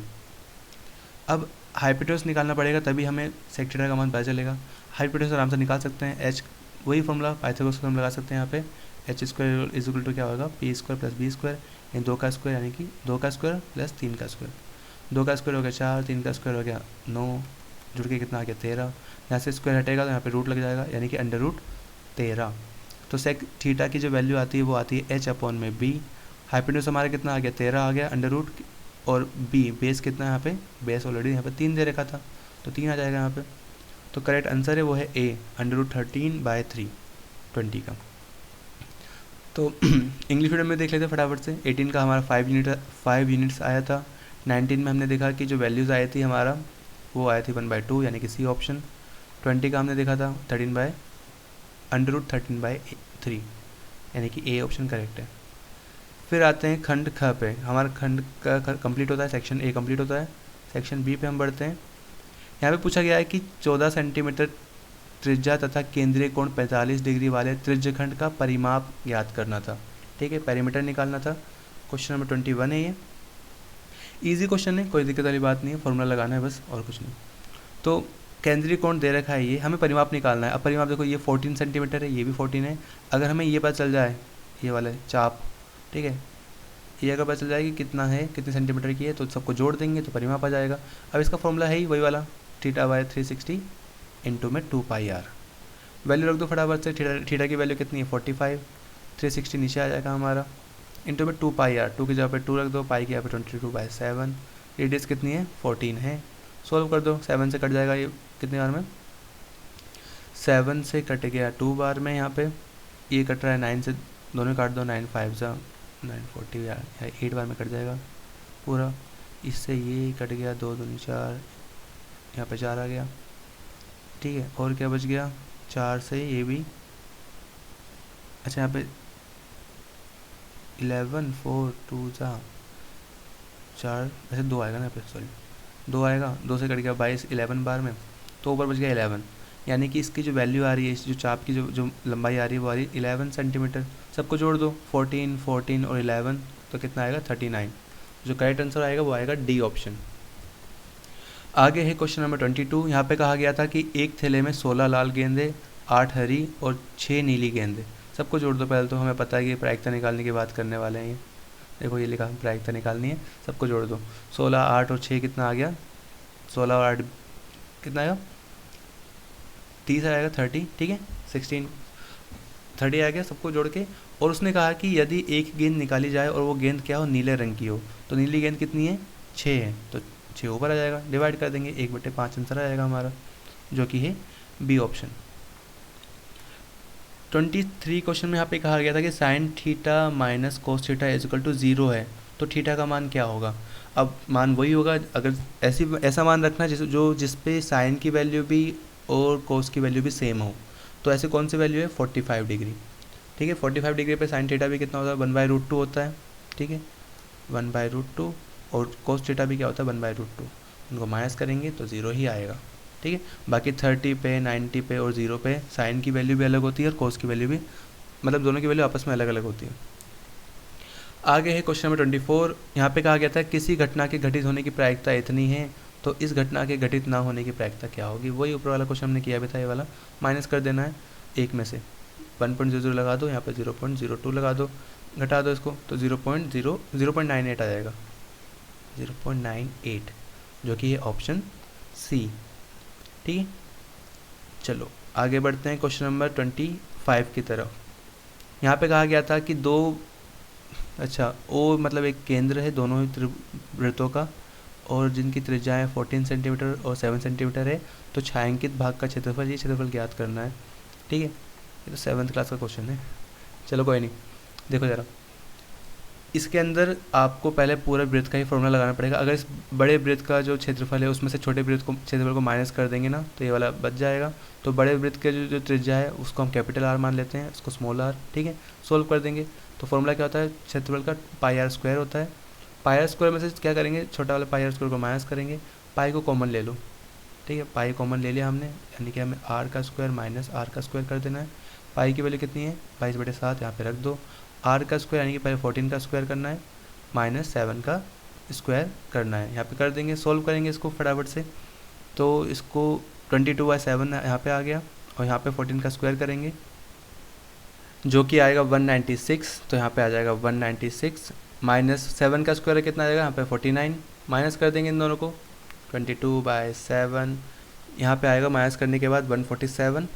अब हाइपोटेन्यूज निकालना पड़ेगा तभी हमें sec थीटा का मान पता चलेगा। हाइपोटेन्यूज आराम से निकाल सकते हैं, h वही फॉर्मूला पाइथागोरस का हम लगा सकते हैं यहाँ पे। h square is equal to क्या होगा p square plus b square, यानी 2 का स्क्वायर, यानी कि 2 का स्क्वायर प्लस 3 का स्क्वायर। 2 का स्क्वायर हो गया 4, 3 का स्क्वायर हो गया 9, जुड़ के कितना आ गया 13। यहाँ से स्क्वायर हटेगा तो यहाँ पे रूट लग जाएगा, यानी कि √13। तो सेक थीटा की जो वैल्यू आती है वो आती है h/b। हाइपोटेन्यूज हमारा कितना आ गया 13 आ गया, अंडर रूट, और b बेस कितना है यहाँ पे, बेस ऑलरेडी यहाँ पे 3 दे रखा था तो 3 आ जाएगा यहाँ पे। तो करेक्ट आंसर है वो है a, √13/3 20 का। तो इंग्लिश मीडियम में देख लेते हैं फटाफट से। 18 का हमारा 5 यूनिट्स आया था। 19 में हमने देखा कि जो वैल्यूज़ आई थी हमारा वो आई थी 1/2, यानी कि सी ऑप्शन। 20 का हमने देखा था √13/3, यानी कि ए ऑप्शन करेक्ट है। फिर आते हैं खंड ख पे। हमारा खंड का कंप्लीट होता है, सेक्शन ए कंप्लीट होता है। सेक्शन बी पे हम बढ़ते हैं। यहाँ पे पूछा गया है कि 14 सेंटीमीटर त्रिज्या तथा केंद्रीय कोण 45 डिग्री वाले त्रिज्यखंड का परिमाप ज्ञात करना था। ठीक है, पेरीमीटर निकालना था। क्वेश्चन नंबर 21 है ये। इजी क्वेश्चन है, कोई दिक्कत वाली बात नहीं है, फॉर्मूला लगाना है बस, और कुछ नहीं। तो केंद्रीय कोण दे रखा है, ये हमें परिमाप निकालना है। अब परिमाप देखो, ये 14 सेंटीमीटर है, ये भी 14 है। अगर हमें ये पता चल जाए, ये वाला चाप, ठीक है, ये अगर पता चल जाए कि कितना है, कितने सेंटीमीटर की है, तो सबको जोड़ देंगे तो परिमाप आ जाएगा। अब इसका फॉर्मूला है ही वही वाला, θ/360 इंटू में 2πr। वैल्यू रख दो फटाफट से। थीटा की वैल्यू कितनी है 45, 360 नीचे आ जाएगा हमारा, इंटू में 2πr, 2 की जगह पे 2 रख दो, पाई की जगह पे 22/7। रेडियस कितनी है 14 है। सोल्व कर दो, 7 से कट जाएगा ये कितने बार में, 7 से कट गया 2 बार में। यहाँ पे ये कट रहा है 9 से, दोनों काट दो, 9 5 940, या 8 बार में कट जाएगा पूरा। इससे ये कट गया, 2 दूनी 4, यहाँ पे 4 आ गया। ठीक है, और क्या बच गया, 4 से ये भी, अच्छा यहाँ पे 11 4 2 4, ऐसे 2 आएगा ना यहाँ पे, सॉरी 2 आएगा, 2 से कट गया 22, 11 बार में, तो ऊपर बच गया 11। यानी कि इसकी जो वैल्यू आ रही है, इस जो चाप की जो लंबाई आ रही है वो आ रही है 11 सेंटीमीटर। सबको जोड़ दो, 14 14 और 11, तो कितना आएगा 39। जो करेक्ट आंसर आएगा वो आएगा डी ऑप्शन। आगे है क्वेश्चन नंबर 22। यहाँ पे कहा गया था कि एक थैले में 16 लाल गेंदे, 8 हरी और 6 नीली गेंदे। सबको जोड़ दो पहले, तो हमें पता है कि प्रायिकता निकालने की बात करने वाले हैं। ये देखो, ये लिखा प्रायिकता निकालनी है, सबको जोड़ दो। 16 8 और 6 कितना आ गया, 16 और 8 कितना आएगा 30 आएगा, 30। ठीक है, 16 30 आ गया सबको जोड़ के। और उसने कहा कि यदि एक गेंद निकाली जाए और वो गेंद क्या हो, नीले रंग की हो, तो नीली गेंद कितनी है, 6 है, तो 6 ऊपर आ जाएगा, डिवाइड कर देंगे, 1/5 आंसर आ जाएगा हमारा, जो कि है बी ऑप्शन। 23 क्वेश्चन में यहाँ पे कहा गया था कि sine theta minus cos theta is equal to 0 है, तो थीटा का मान क्या होगा। अब मान वही होगा, अगर ऐसा मान रखना जिस पे साइन की वैल्यू भी और कोस की वैल्यू भी सेम हो। तो ऐसे कौन सी वैल्यू है, 45 डिग्री, ठीक है। 45 डिग्री पे साइन थीटा भी कितना होता है, 1/√2 होता है, ठीक है, 1/√2, और कोस थीटा भी क्या होता है, 1/√2। उनको माइनस करेंगे तो 0 ही आएगा, ठीक है। बाकी 30 पे, 90 पे और 0 पे साइन की वैल्यू भी अलग होती है और कोस की वैल्यू भी, मतलब दोनों की वैल्यू आपस में अलग अलग होती है। आगे है क्वेश्चन नंबर 24। यहाँ पे कहा गया था किसी घटना के घटित होने की प्रायिकता इतनी है, तो इस घटना के घटित ना होने की प्रायिकता क्या होगी। वही ऊपर वाला क्वेश्चन हमने किया भी था, ये वाला माइनस कर देना है एक में से, 1.00 लगा दो, यहाँ पे 0.02 लगा दो, घटा दो इसको, तो 0.98 आ जाएगा, 0.98, जो कि ये ऑप्शन सी, ठीक है। चलो आगे बढ़ते हैं क्वेश्चन नंबर 25 की तरफ। यहाँ पे कहा गया था कि ओ मतलब एक केंद्र है दोनों ही वृत्तों का, और जिनकी त्रिज्याएं 14 सेंटीमीटर और 7 सेंटीमीटर है, तो छायांकित भाग का क्षेत्रफल, ये क्षेत्रफल ज्ञात करना है, ठीक है। ये तो 7th क्लास का क्वेश्चन है, चलो कोई नहीं। देखो ज़रा, इसके अंदर आपको पहले पूरा वृत्त का ही फॉर्मूला लगाना पड़ेगा। अगर इस बड़े वृत्त का जो क्षेत्रफल है उसमें से छोटे वृत्त को क्षेत्रफल को माइनस कर देंगे ना, तो ये वाला बच जाएगा। तो बड़े वृत्त के जो त्रिज्या है उसको हम कैपिटल आर मान लेते हैं, उसको स्मॉल आर, ठीक है। सोल्व कर देंगे तो फॉर्मूला क्या होता है, क्षेत्रफल का पाई आर स्क्वायर होता है। पाई आर स्क्वायर में से क्या करेंगे, छोटा वाला पाई आर स्क्वायर को माइनस करेंगे, पाई को कॉमन ले लो, ठीक है। पाई कॉमन ले लिया हमने, यानी कि हमें आर का स्क्वायर माइनस आर का स्क्वायर कर देना है। पाई की वैल्यू कितनी है, 22/7, यहाँ पे रख दो। आर का स्क्वायर यानी कि पहले 14 का स्क्वायर करना है, माइनस 7 का स्क्वायर करना है, यहाँ पे कर देंगे। सोल्व करेंगे इसको फटाफट से, तो इसको 22/7 यहाँ पे आ गया, और यहाँ पे 14 का स्क्वायर करेंगे, जो कि आएगा 196, तो यहाँ पे आ जाएगा 196, माइनस 7 का स्क्वायर कितना आ जाएगा, यहाँ पे 49, माइनस कर देंगे इन दोनों को, 22/7 यहाँ पे आएगा, माइनस करने के बाद 147,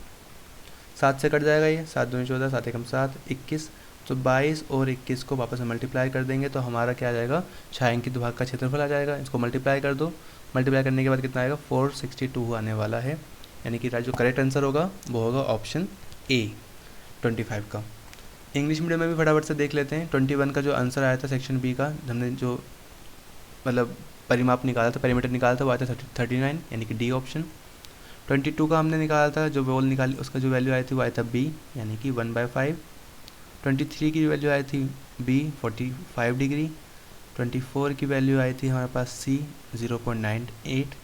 7 से कट जाएगा ये, 7 दूनी 14, 7 एकम 7, 21, तो 22 और 21 को वापस में मल्टीप्लाई कर देंगे, तो हमारा क्या आ जाएगा, छायांकित भाग का क्षेत्रफल आ जाएगा। इसको मल्टीप्लाई कर दो, मल्टीप्लाई करने के बाद कितना आएगा, 462 आने वाला है, यानी कि जो करेक्ट आंसर होगा वो होगा ऑप्शन ए 25 का। इंग्लिश मीडियम में भी फटाफट से देख लेते हैं। 21 का जो आंसर आया था सेक्शन बी का, हमने जो मतलब परिमाप निकाला था, पैरामीटर निकाला था, वो आया था 39, यानी कि डी ऑप्शन। 22 का हमने निकाला था, जो वॉल निकाली उसका जो वैल्यू आई थी वो आया था बी, यानी कि 1/5। 23 की वैल्यू आई थी बी 45 डिग्री। 24 की वैल्यू आई थी हमारे पास सी 0.98।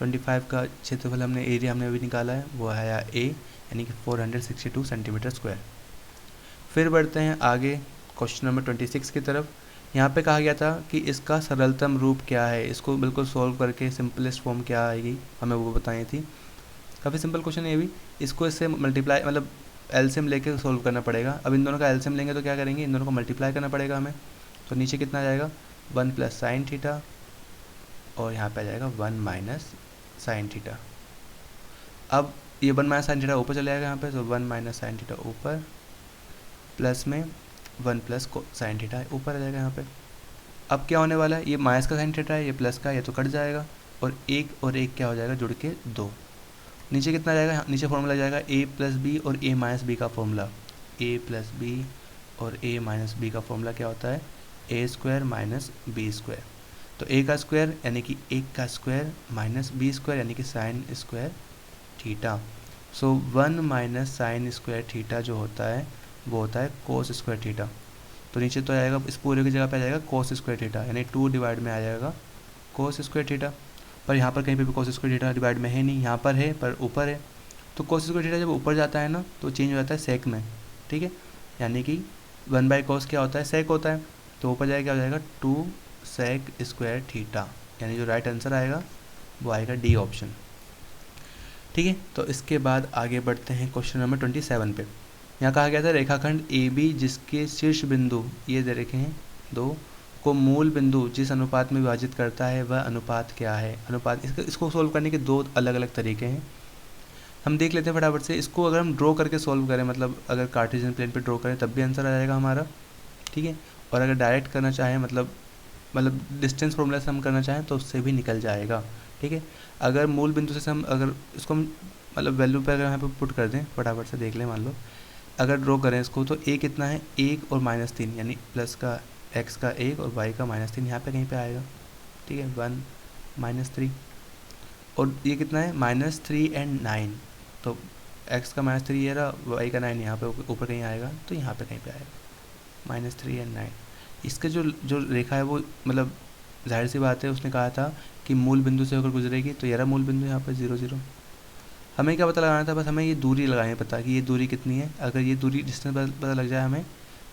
25 का क्षेत्रफल हमने एरिया हमने अभी निकाला है, वो आया ए, यानी कि 462 सेंटीमीटर स्क्वायर। फिर बढ़ते हैं आगे क्वेश्चन नंबर 26 की तरफ। यहाँ पे कहा गया था कि इसका सरलतम रूप क्या है, इसको बिल्कुल सॉल्व करके सिंपलेस्ट फॉर्म क्या आएगी हमें वो बताई थी। काफ़ी सिंपल क्वेश्चन है ये भी, इसको इससे मल्टीप्लाई मतलब एलसीएम लेके सॉल्व करना पड़ेगा। अब इन दोनों का एलसीएम लेंगे तो क्या करेंगे, इन दोनों को मल्टीप्लाई करना पड़ेगा हमें। तो नीचे कितना आ जाएगा, 1 + sin थीटा, और यहाँ पे आ जाएगा 1 - sin थीटा। अब ये 1 - sin थीटा ऊपर चले जाएगा यहाँ पे, तो 1 - sin थीटा ऊपर, प्लस में 1 + sin थीटा ऊपर आ जाएगा यहाँ पे। अब क्या होने वाला है, ये माइनस का sin थीटा है, ये प्लस का, ये तो कट जाएगा, और एक क्या हो जाएगा, जुड़ के 2। नीचे कितना आ जाएगा, नीचे फॉर्मूला जाएगा a + b और a - b का फॉर्मूला। a + b और a - b का फॉर्मूला क्या होता है, a² - b²। तो a का स्क्वायर यानी कि 1 का स्क्वायर माइनस b² यानी कि साइन स्क्वायर थीटा। सो 1 - साइन स्क्वायर थीटा जो होता है वो होता है कोस स्क्वायर थीटा। तो नीचे तो आएगा, इस पूरे की जगह पे आ जाएगा कोस स्क्वायर थीटा, यानी 2 डिवाइड में आ जाएगा कोस स्क्वायर थीटा। पर यहाँ पर कहीं पे भी कोस स्क्वायर थीटा डिवाइड में है नहीं, यहाँ पर है पर ऊपर है। तो कोस स्क्वायर थीटा जब ऊपर जाता है ना तो चेंज हो जाता है सेक में, ठीक है। यानी कि 1/cos क्या होता है, सेक होता है। तो ऊपर जाएगा क्या हो जाएगा, 2 sec स्क्वायर थीटा, यानी जो राइट आंसर आएगा वो आएगा डी ऑप्शन, ठीक है। तो इसके बाद आगे बढ़ते हैं क्वेश्चन नंबर 27 पे। यहाँ कहा गया था रेखाखंड ए बी जिसके शीर्ष बिंदु ये दे रखे हैं 2 को मूल बिंदु जिस अनुपात में विभाजित करता है वह अनुपात क्या है। अनुपात इसको सोल्व करने के 2 अलग अलग तरीके हैं। हम देख लेते हैं फटाफट से इसको। अगर हम ड्रॉ करके सॉल्व करें, मतलब अगर कार्टेशियन प्लेन पे ड्रॉ करें तब भी आंसर आ जाएगा हमारा, ठीक है। और अगर डायरेक्ट करना चाहें, मतलब डिस्टेंस फॉर्मूला से हम करना चाहें तो उससे भी निकल जाएगा, ठीक है। अगर मूल बिंदु से हम अगर इसको हम मतलब वैल्यू पे अगर यहाँ पे पुट कर दें, फटाफट से देख लें, मान लो अगर ड्रॉ करें इसको तो a कितना है, 1 और -3, यानी प्लस का x का 1 और y का -3 यहाँ पे कहीं पे आएगा, ठीक है। 1 -3 और ये कितना है -3 एंड 9, तो x का -3 ये रहा, y का 9 यहाँ पे ऊपर कहीं आएगा, तो यहाँ पे कहीं पे आएगा -3 एंड 9। इसके जो रेखा है वो मतलब जाहिर सी बात है, उसने कहा था कि मूल बिंदु से होकर गुजरेगी, तो ये रहा मूल बिंदु यहाँ पे 0 0। हमें क्या पता लगाना था, बस हमें ये दूरी लगानी पता कि ये दूरी कितनी है। अगर ये दूरी डिस्टेंस पता लग जाए हमें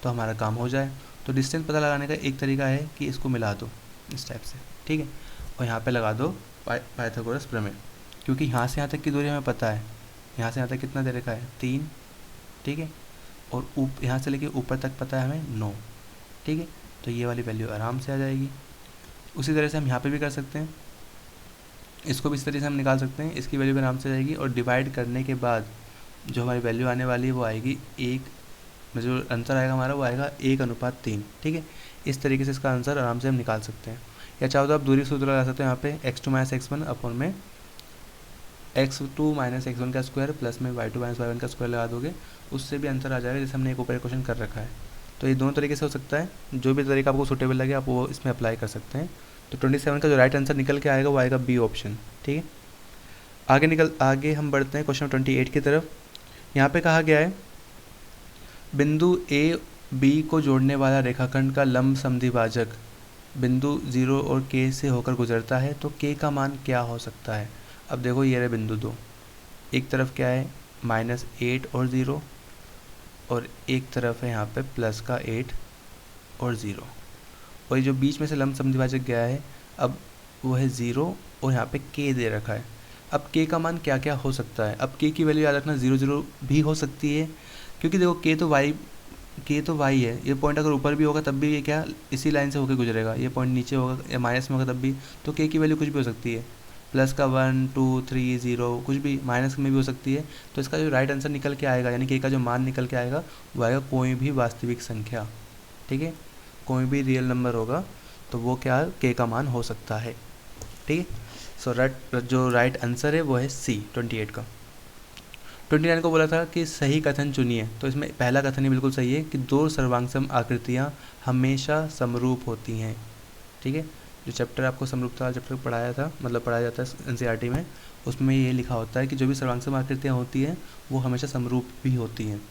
तो हमारा काम हो जाए। तो डिस्टेंस पता लगाने का एक तरीका है कि इसको मिला दो इस टाइप से, ठीक है, और यहाँ पे लगा दो पाइथागोरस प्रमेय, क्योंकि यहाँ से यहाँ तक की दूरी हमें पता है। यहाँ से यहाँ तक कितना दे रखा है 3, ठीक है, और यहाँ से लेके ऊपर तक पता है हमें 9, ठीक है। तो ये वाली वैल्यू आराम से आ जाएगी। उसी तरह से हम यहाँ पे भी कर सकते हैं, इसको भी इस तरीके से हम निकाल सकते हैं, इसकी वैल्यू भी आराम से आ जाएगी। और डिवाइड करने के बाद जो हमारी वैल्यू आने वाली है वो आएगी 1, जो आंसर आएगा हमारा वो आएगा 1:3, ठीक है। इस तरीके से इसका आंसर आराम से हम निकाल सकते हैं। या चाहो तो आप दूरी सूत्र लगा सकते हो यहाँ पे, x2 - x1 अपॉन में x2 - x1 का स्क्वायर प्लस में y2 - y1 का स्क्वायर लगा दोगे, उससे भी आंसर आ जाएगा, जैसे हमने एक ऊपर क्वेश्चन कर रखा है। तो ये दोनों तरीके से हो सकता है, जो भी तरीका आपको सूटेबल लगे आप वो इसमें अप्लाई कर सकते हैं। तो 27 का जो राइट आंसर निकल के आएगा वो आएगा बी ऑप्शन, ठीक है। आगे हम बढ़ते हैं क्वेश्चन 28 की तरफ। यहाँ पे कहा गया है बिंदु ए बी को जोड़ने वाला रेखाखंड का लंब समद्विभाजक बिंदु 0 और k से होकर गुजरता है, तो k का मान क्या हो सकता है। अब देखो ये रहे बिंदु 2, एक तरफ क्या है -8 और 0, और एक तरफ है यहाँ पे प्लस का 8 और 0, और ये जो बीच में से लंब समद्विभाजक गया है अब वो है 0 और यहाँ पे k दे रखा है। अब k का मान क्या क्या हो सकता है। अब k की वैल्यू याद रखना 0 0 भी हो सकती है, क्योंकि देखो k तो y है, ये पॉइंट अगर ऊपर भी होगा तब भी ये क्या इसी लाइन से होकर गुजरेगा, ये पॉइंट नीचे होगा या माइनस में होगा तब भी, तो k की वैल्यू कुछ भी हो सकती है, प्लस का 1 2 3 0 कुछ भी, माइनस में भी हो सकती है। तो इसका जो राइट आंसर निकल के आएगा, यानी k का जो मान निकल के आएगा वो आएगा कोई भी वास्तविक संख्या, ठीक है, कोई भी रियल नंबर होगा तो वो क्या k का मान हो सकता है, ठीक है। सो जो राइट आंसर है वो है सी 28 का। 29 को बोला था कि सही कथन चुनिए, तो इसमें पहला कथन ही बिल्कुल सही है कि दो सर्वांगसम आकृतियाँ हमेशा समरूप होती हैं, ठीक है। जो चैप्टर आपको समरूपता चैप्टर पढ़ाया था, मतलब पढ़ाया जाता है एनसीईआरटी में, उसमें ये लिखा होता है कि जो भी सर्वांगसम आकृतियाँ होती हैं वो हमेशा समरूप भी होती हैं।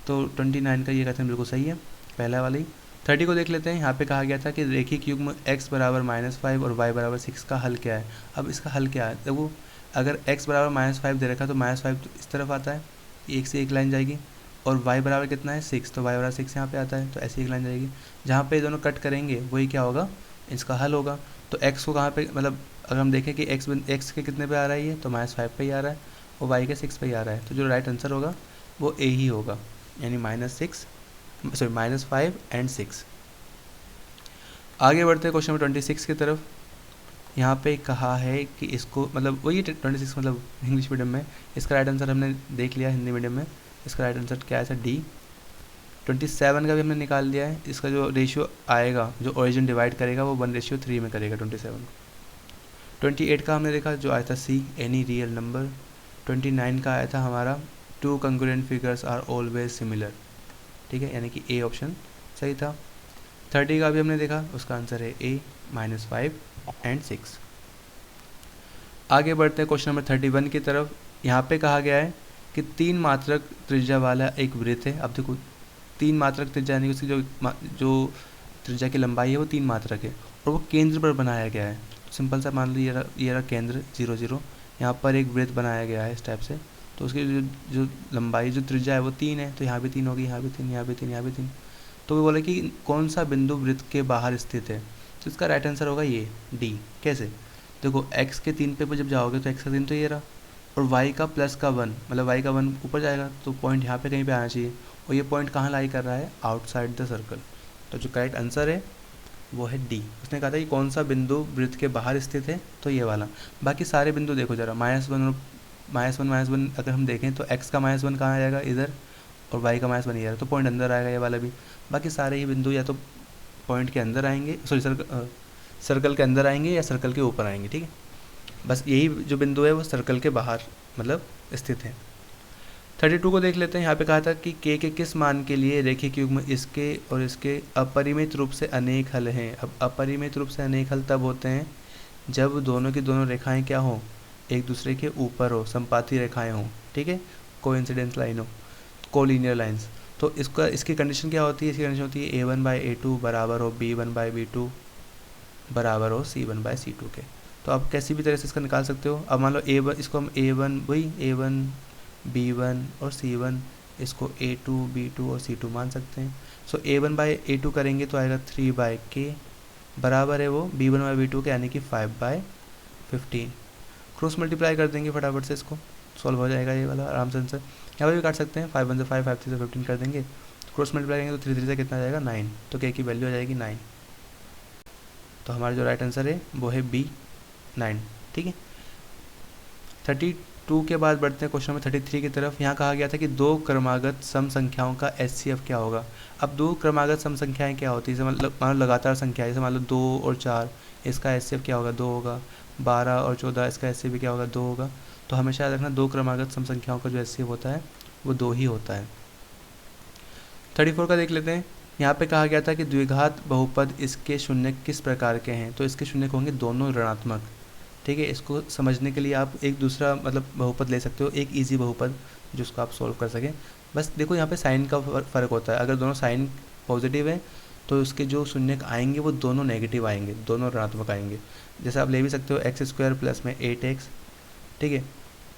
तो 29 का ये कथन बिल्कुल सही है, पहला वाली। 30 को देख लेते हैं। यहाँ पे कहा गया था कि रेखिक युग्म x = -5 और y = 6 का हल क्या है। अब इसका हल क्या है, देखो अगर x = -5 दे रखा है तो -5 तो इस तरफ आता है, एक से एक लाइन जाएगी, और y बराबर कितना है 6, तो y = 6 यहाँ पे आता है, तो ऐसी एक लाइन जाएगी। जहाँ पे दोनों कट करेंगे वही क्या होगा, इसका हल होगा। तो x को कहाँ पे, मतलब अगर हम देखें कि x के कितने पे आ रहा है ये, तो -5 पे ही आ रहा है, और y के 6 पे ही आ रहा है, तो जो राइट आंसर होगा वो a ही होगा, यानी -5 एंड 6। आगे बढ़ते हैं क्वेश्चन नंबर 26 की तरफ। यहाँ पे कहा है कि इसको, मतलब वही 26 मतलब इंग्लिश मीडियम में, इसका राइट आंसर हमने देख लिया हिंदी मीडियम में, इसका राइट आंसर क्या है सर, डी। 27 का भी हमने निकाल लिया है, इसका जो रेशियो आएगा, जो ओरिजिन डिवाइड करेगा वो 1:3 में करेगा 27 को। 28 का हमने देखा जो आया था सी, एनी रियल नंबर। 29 का आया था हमारा 2 congruent figures are always similar, ठीक है, यानी कि ए ऑप्शन सही था। 30 का भी हमने देखा, उसका आंसर है ए, -5 एंड 6। आगे बढ़ते हैं क्वेश्चन नंबर 31 की तरफ। यहाँ पे कहा गया है कि 3 मात्रक त्रिज्या वाला एक वृत्त है। अब देखो 3 मात्रक त्रिज्या यानी उसकी जो त्रिज्या की लंबाई है वो 3 मात्रक है, और वो केंद्र पर बनाया गया है। तो सिंपल सा मान लो ये रहा केंद्र 0 0, यहाँ पर एक वृत्त बनाया गया है इस टाइप से, तो उसकी जो लंबाई जो त्रिज्या है वो 3 है, तो यहाँ भी 3 होगी, यहाँ भी 3, यहाँ भी 3, यहाँ भी 3। तो वो बोले कि कौन सा बिंदु वृत्त के बाहर स्थित है, तो इसका राइट आंसर होगा ये डी। कैसे, देखो x के 3 पे जब जाओगे तो x का 3 तो ये रहा, और y का +1, मतलब y का 1 ऊपर जाएगा, तो पॉइंट यहाँ पे कहीं पे आना चाहिए, और ये पॉइंट कहाँ लाई कर रहा है, आउटसाइड द सर्कल। तो जो करेक्ट आंसर है वो है डी। उसने कहा था कि कौन सा बिंदु वृत्त के बाहर स्थित है, तो ये वाला। बाकी सारे बिंदु देखो ज़रा, -1 और -1 अगर हम देखें तो x का -1 कहाँ आ जाएगा, इधर, और y का -1 इधर, तो पॉइंट अंदर आएगा ये वाला भी। बाकी सारे ही बिंदु या तो पॉइंट के अंदर आएंगे, सॉरी सर्कल के अंदर आएंगे या सर्कल के ऊपर आएंगे, ठीक है। बस यही जो बिंदु है वो सर्कल के बाहर मतलब स्थित है। 32 को देख लेते हैं। यहाँ पे कहा था कि k के किस मान के लिए रैखिक युग्म इसके और इसके अपरिमित रूप से अनेक हल हैं। अब अपरिमित रूप से अनेक हल तब होते हैं जब दोनों की दोनों रेखाएं क्या हों, एक दूसरे के ऊपर हो, संपाती रेखाएं हों, ठीक है, कोइंसिडेंस लाइन हो, कोलिनियर लाइंस। तो इसकी कंडीशन क्या होती है, इसकी कंडीशन होती है a1/a2 बराबर हो b1/b2 बराबर हो c1/c2 के। तो आप कैसी भी तरह से इसका निकाल सकते हो। अब मान लो इसको हम a1 वही a1 b1 और c1, इसको a2 b2 और c2 मान सकते हैं। सो a1/a2 करेंगे तो आएगा 3/k बराबर है वो b1/b2 के, यानी कि 5/15। क्रॉस मल्टीप्लाई कर देंगे फटाफट से, इसको सॉल्व हो जाएगा ये वाला आराम से आंसर। यहाँ पर भी काट सकते हैं, 5 1 से 5, 5 3 से 15 कर देंगे। क्रॉस मल्टीप्लाई करेंगे तो 3 3 से कितना आ जाएगा 9, तो k की वैल्यू आ जाएगी 9। तो हमारा जो राइट आंसर है वो है बी 9, ठीक है। 32 के बाद बढ़ते हैं क्वेश्चन नंबर 33 की तरफ। यहाँ कहा गया था कि दो क्रमागत सम संख्याओं का HCF क्या होगा। अब दो क्रमागत सम संख्याएं क्या होती है, जैसे मतलब मान लो लगातार संख्या, जैसे मान लो 2 और 4, इसका HCF क्या होगा, 2 होगा। 12 और 14, इसका HCF भी क्या होगा, 2 होगा। तो हमेशा याद रखना दो क्रमागत सम संख्याओं का जो HCF होता है वो 2 ही होता है। 34 का देख लेते हैं। यहाँ पे कहा गया था कि द्विघात बहुपद इसके शून्य किस प्रकार के हैं। तो इसके शून्य होंगे दोनों ऋणात्मक, ठीक है। इसको समझने के लिए आप एक दूसरा मतलब बहुपद ले सकते हो, एक इजी बहुपद जिसको आप सोल्व कर सकें। बस देखो यहाँ पे साइन का फ़र्क होता है। अगर दोनों साइन पॉजिटिव है तो उसके जो शून्य आएंगे वो दोनों नेगेटिव आएंगे, दोनों ऋणात्मक आएंगे। जैसे आप ले भी सकते हो x² प्लस में 8x, ठीक है,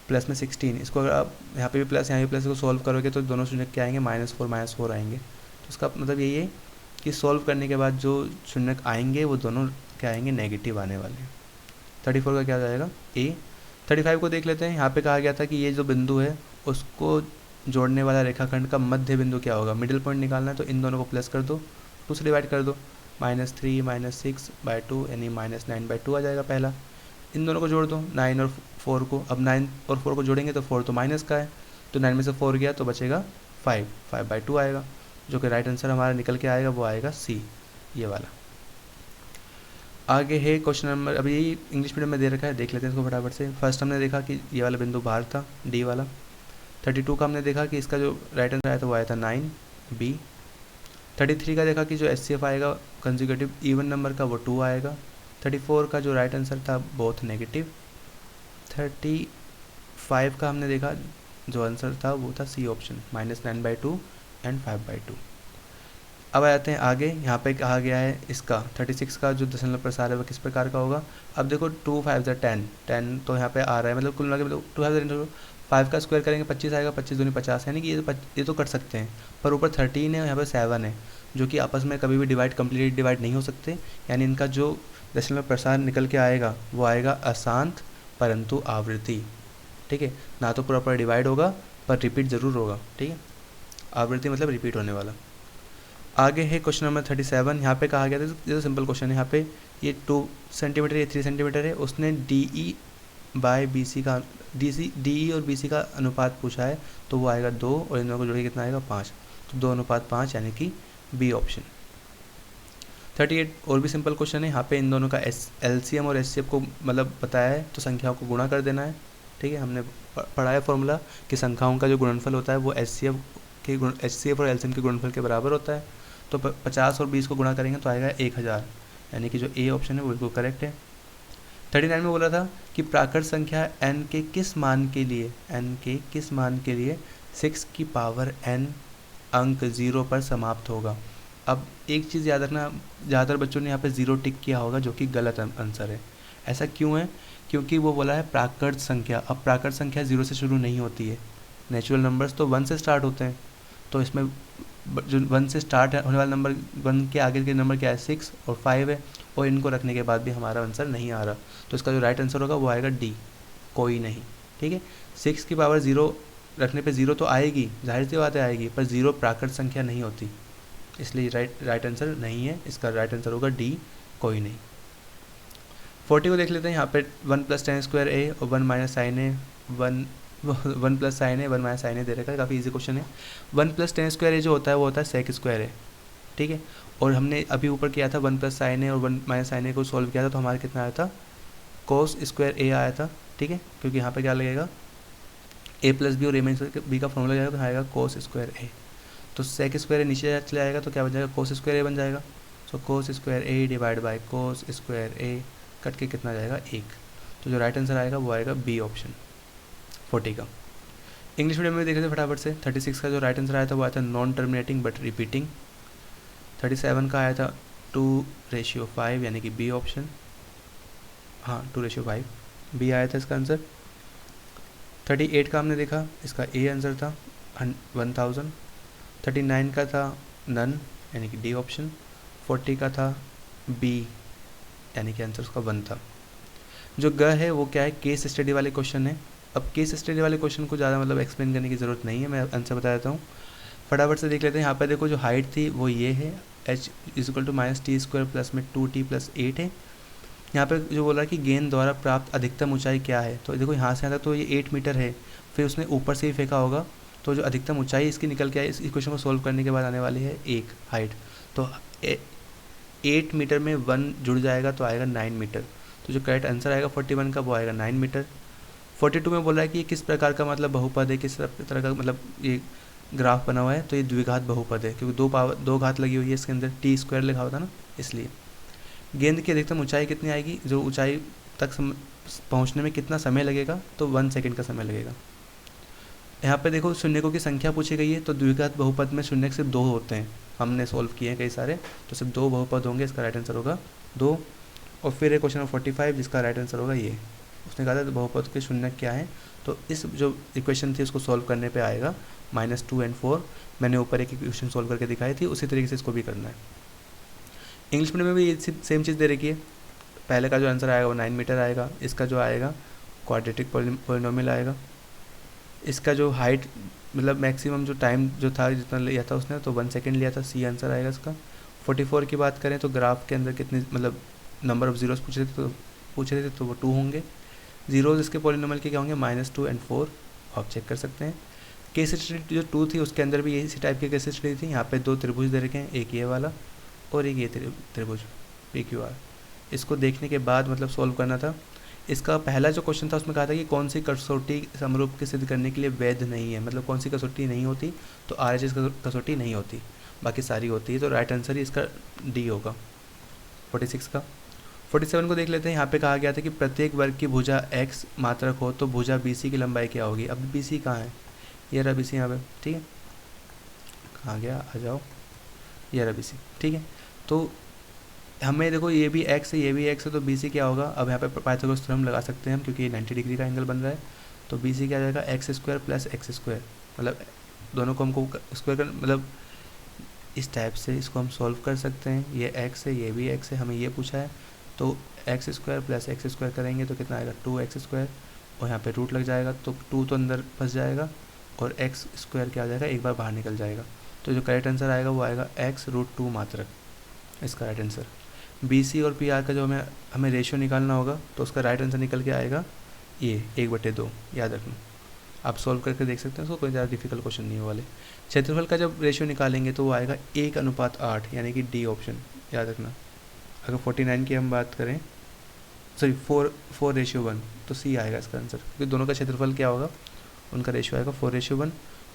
प्लस में 16। इसको अगर आप यहाँ पे भी प्लस यहाँ भी प्लस को सॉल्व करोगे तो दोनों शून्य क्या आएंगे, -4 आएंगे। तो इसका मतलब यही है कि सॉल्व करने के बाद जो शून्य आएंगे वो दोनों क्या आएंगे, नेगेटिव आने वाले हैं। 34 का क्या जाएगा, ए। 35 को देख लेते हैं। यहाँ पे कहा गया था कि ये जो बिंदु है उसको जोड़ने वाला रेखाखंड का मध्य बिंदु क्या होगा। मिडिल पॉइंट निकालना है तो इन दोनों को प्लस कर दो, 2 से डिवाइड कर दो, -3 -6/2 यानी -9/2 आ जाएगा पहला। इन दोनों को जोड़ दो, 9 और 4 को। अब 9 और 4 को जोड़ेंगे तो 4 तो माइनस का है, तो 9 में से 4 गया तो बचेगा 5/2 आएगा, जो कि राइट आंसर हमारा निकल के आएगा वो आएगा सी, ये वाला। आगे है क्वेश्चन नंबर, अभी यही इंग्लिश मीडियम में दे रखा है, देख लेते हैं इसको फटाफट से। फर्स्ट हमने देखा कि ये वाला बिंदु बाहर था, डी वाला। 32 का हमने देखा कि इसका जो राइट आंसर आया था वो आया था 9, बी। 33 का देखा कि जो HCF आएगा कंसेक्यूटिव इवन नंबर का वो 2 आएगा। 34 का जो राइट आंसर था बोथ नेगेटिव। 35 का हमने देखा जो आंसर था वो था सी ऑप्शन, -9/2 एंड 5/2। अब आ जाते हैं आगे। यहाँ पे कहा गया है इसका 36 का जो दशमलव प्रसार है वह किस प्रकार का होगा। अब देखो 2 5 10 10 तो यहाँ पे आ रहा है, मतलब कुल मिला के 2 5 5 का स्क्वायर करेंगे 25 आएगा, 25 दूनी 50, यानी कि ये तो कर सकते हैं। पर ऊपर 13 है और यहाँ पे 7 है, जो कि आपस में कभी भी कंप्लीट डिवाइड नहीं हो सकते। यानी इनका जो दशमलव प्रसार निकल के आएगा वो आएगा अशांत परंतु आवृत्ति, ठीक है। ना तो प्रॉपर डिवाइड होगा पर रिपीट ज़रूर होगा, ठीक है। आवृत्ति मतलब रिपीट होने वाला। आगे है क्वेश्चन नंबर 37। यहाँ पे कहा गया था, ये तो सिंपल क्वेश्चन है। यहाँ पे ये 2 सेंटीमीटर, ये 3 सेंटीमीटर है। उसने DE/BC का DE और BC का अनुपात पूछा है, तो वो आएगा 2 और इन दोनों को जोड़ के कितना आएगा 5, तो 2:5 यानी कि बी ऑप्शन। 38 और भी सिंपल क्वेश्चन है। यहाँ पे इन दोनों का LCM और HCF को मतलब बताया है, तो संख्याओं को गुणा कर देना है, ठीक है। हमने पढ़ा है फॉर्मूला कि संख्याओं का जो गुणनफल होता है वो HCF और LCM के गुणनफल के बराबर होता है। तो 50 और 20 को गुणा करेंगे तो आएगा 1000, यानी कि जो ए ऑप्शन है वो बिल्कुल करेक्ट है। 39 में बोला था कि प्राकृत संख्या n के किस मान के लिए 6 की पावर n अंक 0 पर समाप्त होगा। अब एक चीज़ याद रखना, ज़्यादातर बच्चों ने यहाँ पे 0 टिक किया होगा, जो कि गलत आंसर है। ऐसा क्यों है, क्योंकि वो बोला है प्राकृत संख्या। अब प्राकृत संख्या 0 से शुरू नहीं होती है, नेचुरल नंबर्स तो 1 से स्टार्ट होते हैं। तो इसमें जो 1 से स्टार्ट होने वाला नंबर, 1 के आगे के नंबर क्या है, 6 और 5 है, और इनको रखने के बाद भी हमारा आंसर नहीं आ रहा। तो इसका जो राइट आंसर होगा वो आएगा डी, कोई नहीं, ठीक है। 6 की पावर 0 रखने पे 0 तो आएगी, जाहिर सी बात है आएगी, पर 0 प्राकृत संख्या नहीं होती, इसलिए राइट आंसर नहीं है। इसका राइट आंसर होगा डी, कोई नहीं। 40 को देख लेते हैं। यहाँ पे 1 + tan² a और 1 - sin a, 1 one plus sign है, वन माइनस साइन है दे रखा है, काफ़ी इजी क्वेश्चन है। 1 + tan² जो होता है वो होता है sec² है, ठीक है। और हमने अभी ऊपर किया था 1 + sin है और 1 - sin है को सॉल्व किया था, तो हमारे कितना आया था cos² a आया था, ठीक है। क्योंकि यहाँ पे क्या लगेगा a + b और a - b का फॉर्मूला जाएगा तो आएगा cos² a। तो sec² नीचे चले जाएगा तो क्या बन जाएगा cos² a बन जाएगा। सो cos² a divide by cos² a cut के कितना जाएगा 1। तो जो राइट आंसर आएगा वो आएगा बी ऑप्शन 40 का। इंग्लिश मीडियम में देख रहे थे फटाफट से। 36 का जो राइट आंसर आया था वो आया था नॉन टर्मिनेटिंग बट रिपीटिंग। 37 का आया था 2:5 यानी कि बी ऑप्शन, हाँ 2:5 बी आया था इसका आंसर। 38 का हमने देखा, इसका ए आंसर था 1000। 39 का था नन यानी कि डी ऑप्शन। 40 का था बी यानी कि आंसर उसका 1 था। जो ग है वो क्या है, केस स्टडी वाले क्वेश्चन है। अब केस स्टडी वाले क्वेश्चन को ज़्यादा मतलब एक्सप्लेन करने की ज़रूरत नहीं है, मैं आंसर बता देता हूँ, फटाफट से देख लेते हैं। यहाँ पर देखो जो हाइट थी वो ये है, h = -t² प्लस में 2t + 8 है। यहाँ पे जो बोला कि गेंद द्वारा प्राप्त अधिकतम ऊंचाई क्या है, तो देखो यहाँ से आता तो ये 8 मीटर है, फिर उसने ऊपर से ही फेंका होगा, तो जो अधिकतम ऊंचाई इसकी निकल के आई, इस क्वेश्चन को सोल्व करने के बाद आने वाली है 1 हाइट। तो 8 मीटर में 1 जुड़ जाएगा तो आएगा 9 मीटर। तो जो करेक्ट आंसर आएगा 41 का वो आएगा 9 मीटर। 42 में बोला है कि ये किस प्रकार का मतलब बहुपद है, किस तरह का मतलब ये ग्राफ बना हुआ है, तो ये द्विघात बहुपद है, क्योंकि दो घात लगी हुई है इसके अंदर, t² लिखा होता है ना इसलिए। गेंद की अधिकतम ऊंचाई कितनी आएगी, जो ऊंचाई तक पहुंचने में कितना समय लगेगा, तो 1 सेकंड का समय लगेगा। यहाँ पे देखो शून्यकों की संख्या पूछी गई है, तो द्विघात बहुपद में शून्य सिर्फ 2 होते हैं, हमने सॉल्व किए हैं कई सारे, तो सिर्फ 2 बहुपद होंगे, इसका राइट आंसर होगा 2। और फिर है क्वेश्चन नंबर 45 जिसका राइट आंसर होगा ये। उसने कहा था बहुपद के शून्य क्या है, तो इस जो इक्वेशन थी उसको सॉल्व करने पे आएगा -2 और 4। मैंने ऊपर एक इक्वेशन सॉल्व करके दिखाई थी, उसी तरीके से इसको भी करना है। इंग्लिश मीडियम में भी ये सेम चीज़ दे रखी है। पहले का जो आंसर आएगा वो 9 मीटर आएगा, इसका जो आएगा क्वाड्रेटिक पॉलिनोमियल आएगा, इसका जो हाइट मतलब मैक्सिमम जो टाइम जो था जितना लिया था उसने तो 1 सेकेंड लिया था, सी आंसर आएगा इसका। 44 की बात करें तो ग्राफ के अंदर कितने मतलब नंबर ऑफ जीरोस पूछ रहे थे तो वो 2 होंगे। जीरोज इसके पॉलिनोमियल के क्या होंगे -2 और 4, आप चेक कर सकते हैं। केस स्टडी जो 2 थी उसके अंदर भी इसी टाइप की केस स्टडी थी। यहाँ पे 2 त्रिभुज दे रखे हैं, एक ये वाला और एक ये त्रिभुज PQR। इसको देखने के बाद मतलब सॉल्व करना था। इसका पहला जो क्वेश्चन था उसमें कहा था कि कौन सी कसौटी समरूप के सिद्ध करने के लिए वैध नहीं है, मतलब कौन सी कसौटी नहीं होती, तो RHS कसौटी नहीं होती, बाकी सारी होती है। तो राइट आंसर ही इसका डी होगा 46 का। 47 को देख लेते हैं। यहाँ पे कहा गया था कि प्रत्येक वर्ग की भुजा x मात्रक हो तो भुजा BC की लंबाई क्या होगी। अब BC कहाँ है, ये रहा BC यहाँ पे, ठीक है, कहाँ गया, आ जाओ, ये रहा BC, ठीक है। तो हमें देखो ये भी x है, ये भी x है, तो BC क्या होगा। अब यहाँ पे पाइथागोरस थ्योरम लगा सकते हैं हम, क्योंकि ये 90 डिग्री का एंगल बन रहा है। तो BC क्या आ जाएगा x² + x², मतलब दोनों को हमको स्क्वायर कर, मतलब इस टाइप से इसको हम सॉल्व कर सकते हैं। ये x है, ये भी x है, हमें ये पूछा है, तो x² + x² करेंगे तो कितना आएगा 2x², और यहाँ पे रूट लग जाएगा तो 2 तो अंदर फंस जाएगा और x² क्या आ जाएगा, एक बार बाहर निकल जाएगा। तो जो करेक्ट आंसर आएगा वो आएगा x√2 मात्रक, इसका राइट आंसर। BC और PR का जो हमें रेशियो निकालना होगा, तो उसका राइट आंसर निकल के आएगा ये 1/2, याद रखना। आप सॉल्व करके देख सकते हैं, उसको कोई ज़्यादा डिफिकल्ट क्वेश्चन नहीं वाले। क्षेत्रफल का जब रेशियो निकालेंगे तो वो आएगा 1:8 यानी कि डी ऑप्शन, याद रखना। अगर 49 की हम बात करें, सॉरी 4:1, तो सी आएगा इसका आंसर, क्योंकि दोनों का क्षेत्रफल क्या होगा, उनका रेशियो आएगा 4:1।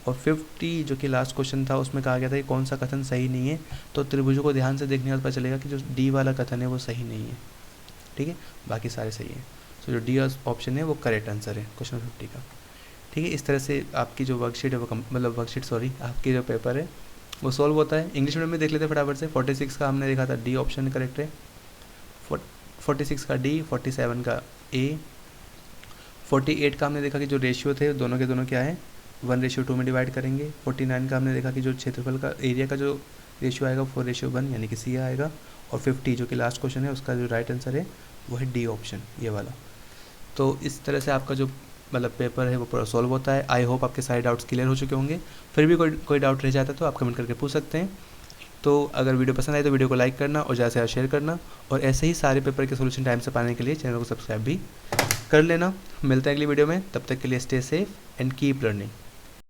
और 50 जो कि लास्ट क्वेश्चन था उसमें कहा गया था कि कौन सा कथन सही नहीं है, तो त्रिभुजों को ध्यान से देखने के बाद पता चलेगा कि जो डी वाला कथन है वो सही नहीं है, ठीक है, बाकी सारे सही हैं। तो जो डी ऑप्शन है वो करेक्ट आंसर है क्वेश्चन 50 का, ठीक है। इस तरह से आपकी जो वर्कशीट है वो आपकी जो पेपर है वो सॉल्व होता है। इंग्लिश मीडियम में देख लेते हैं फटाफट से। 46 का हमने देखा था डी ऑप्शन करेक्ट है, 46 का डी, 47 का ए, 48 का हमने देखा कि जो रेशियो थे दोनों के दोनों क्या है 1:2 में डिवाइड करेंगे। 49 का हमने देखा कि जो क्षेत्रफल का एरिया का जो रेशियो आएगा 4:1 यानी कि सी आएगा। और 50 जो कि लास्ट क्वेश्चन है उसका जो राइट आंसर है वो है डी ऑप्शन, ये वाला। तो इस तरह से आपका जो मतलब पेपर है वो पूरा सॉल्व होता है। आई होप आपके सारे डाउट्स क्लियर हो चुके होंगे। फिर भी कोई डाउट रह जाता है तो आप कमेंट करके पूछ सकते हैं। तो अगर वीडियो पसंद आए तो वीडियो को लाइक करना और ज़्यादा से ज़्यादा शेयर करना, और ऐसे ही सारे पेपर के सोल्यूशन टाइम से पाने के लिए चैनल को सब्सक्राइब भी कर लेना। मिलते हैं अगली वीडियो में, तब तक के लिए stay safe and keep learning.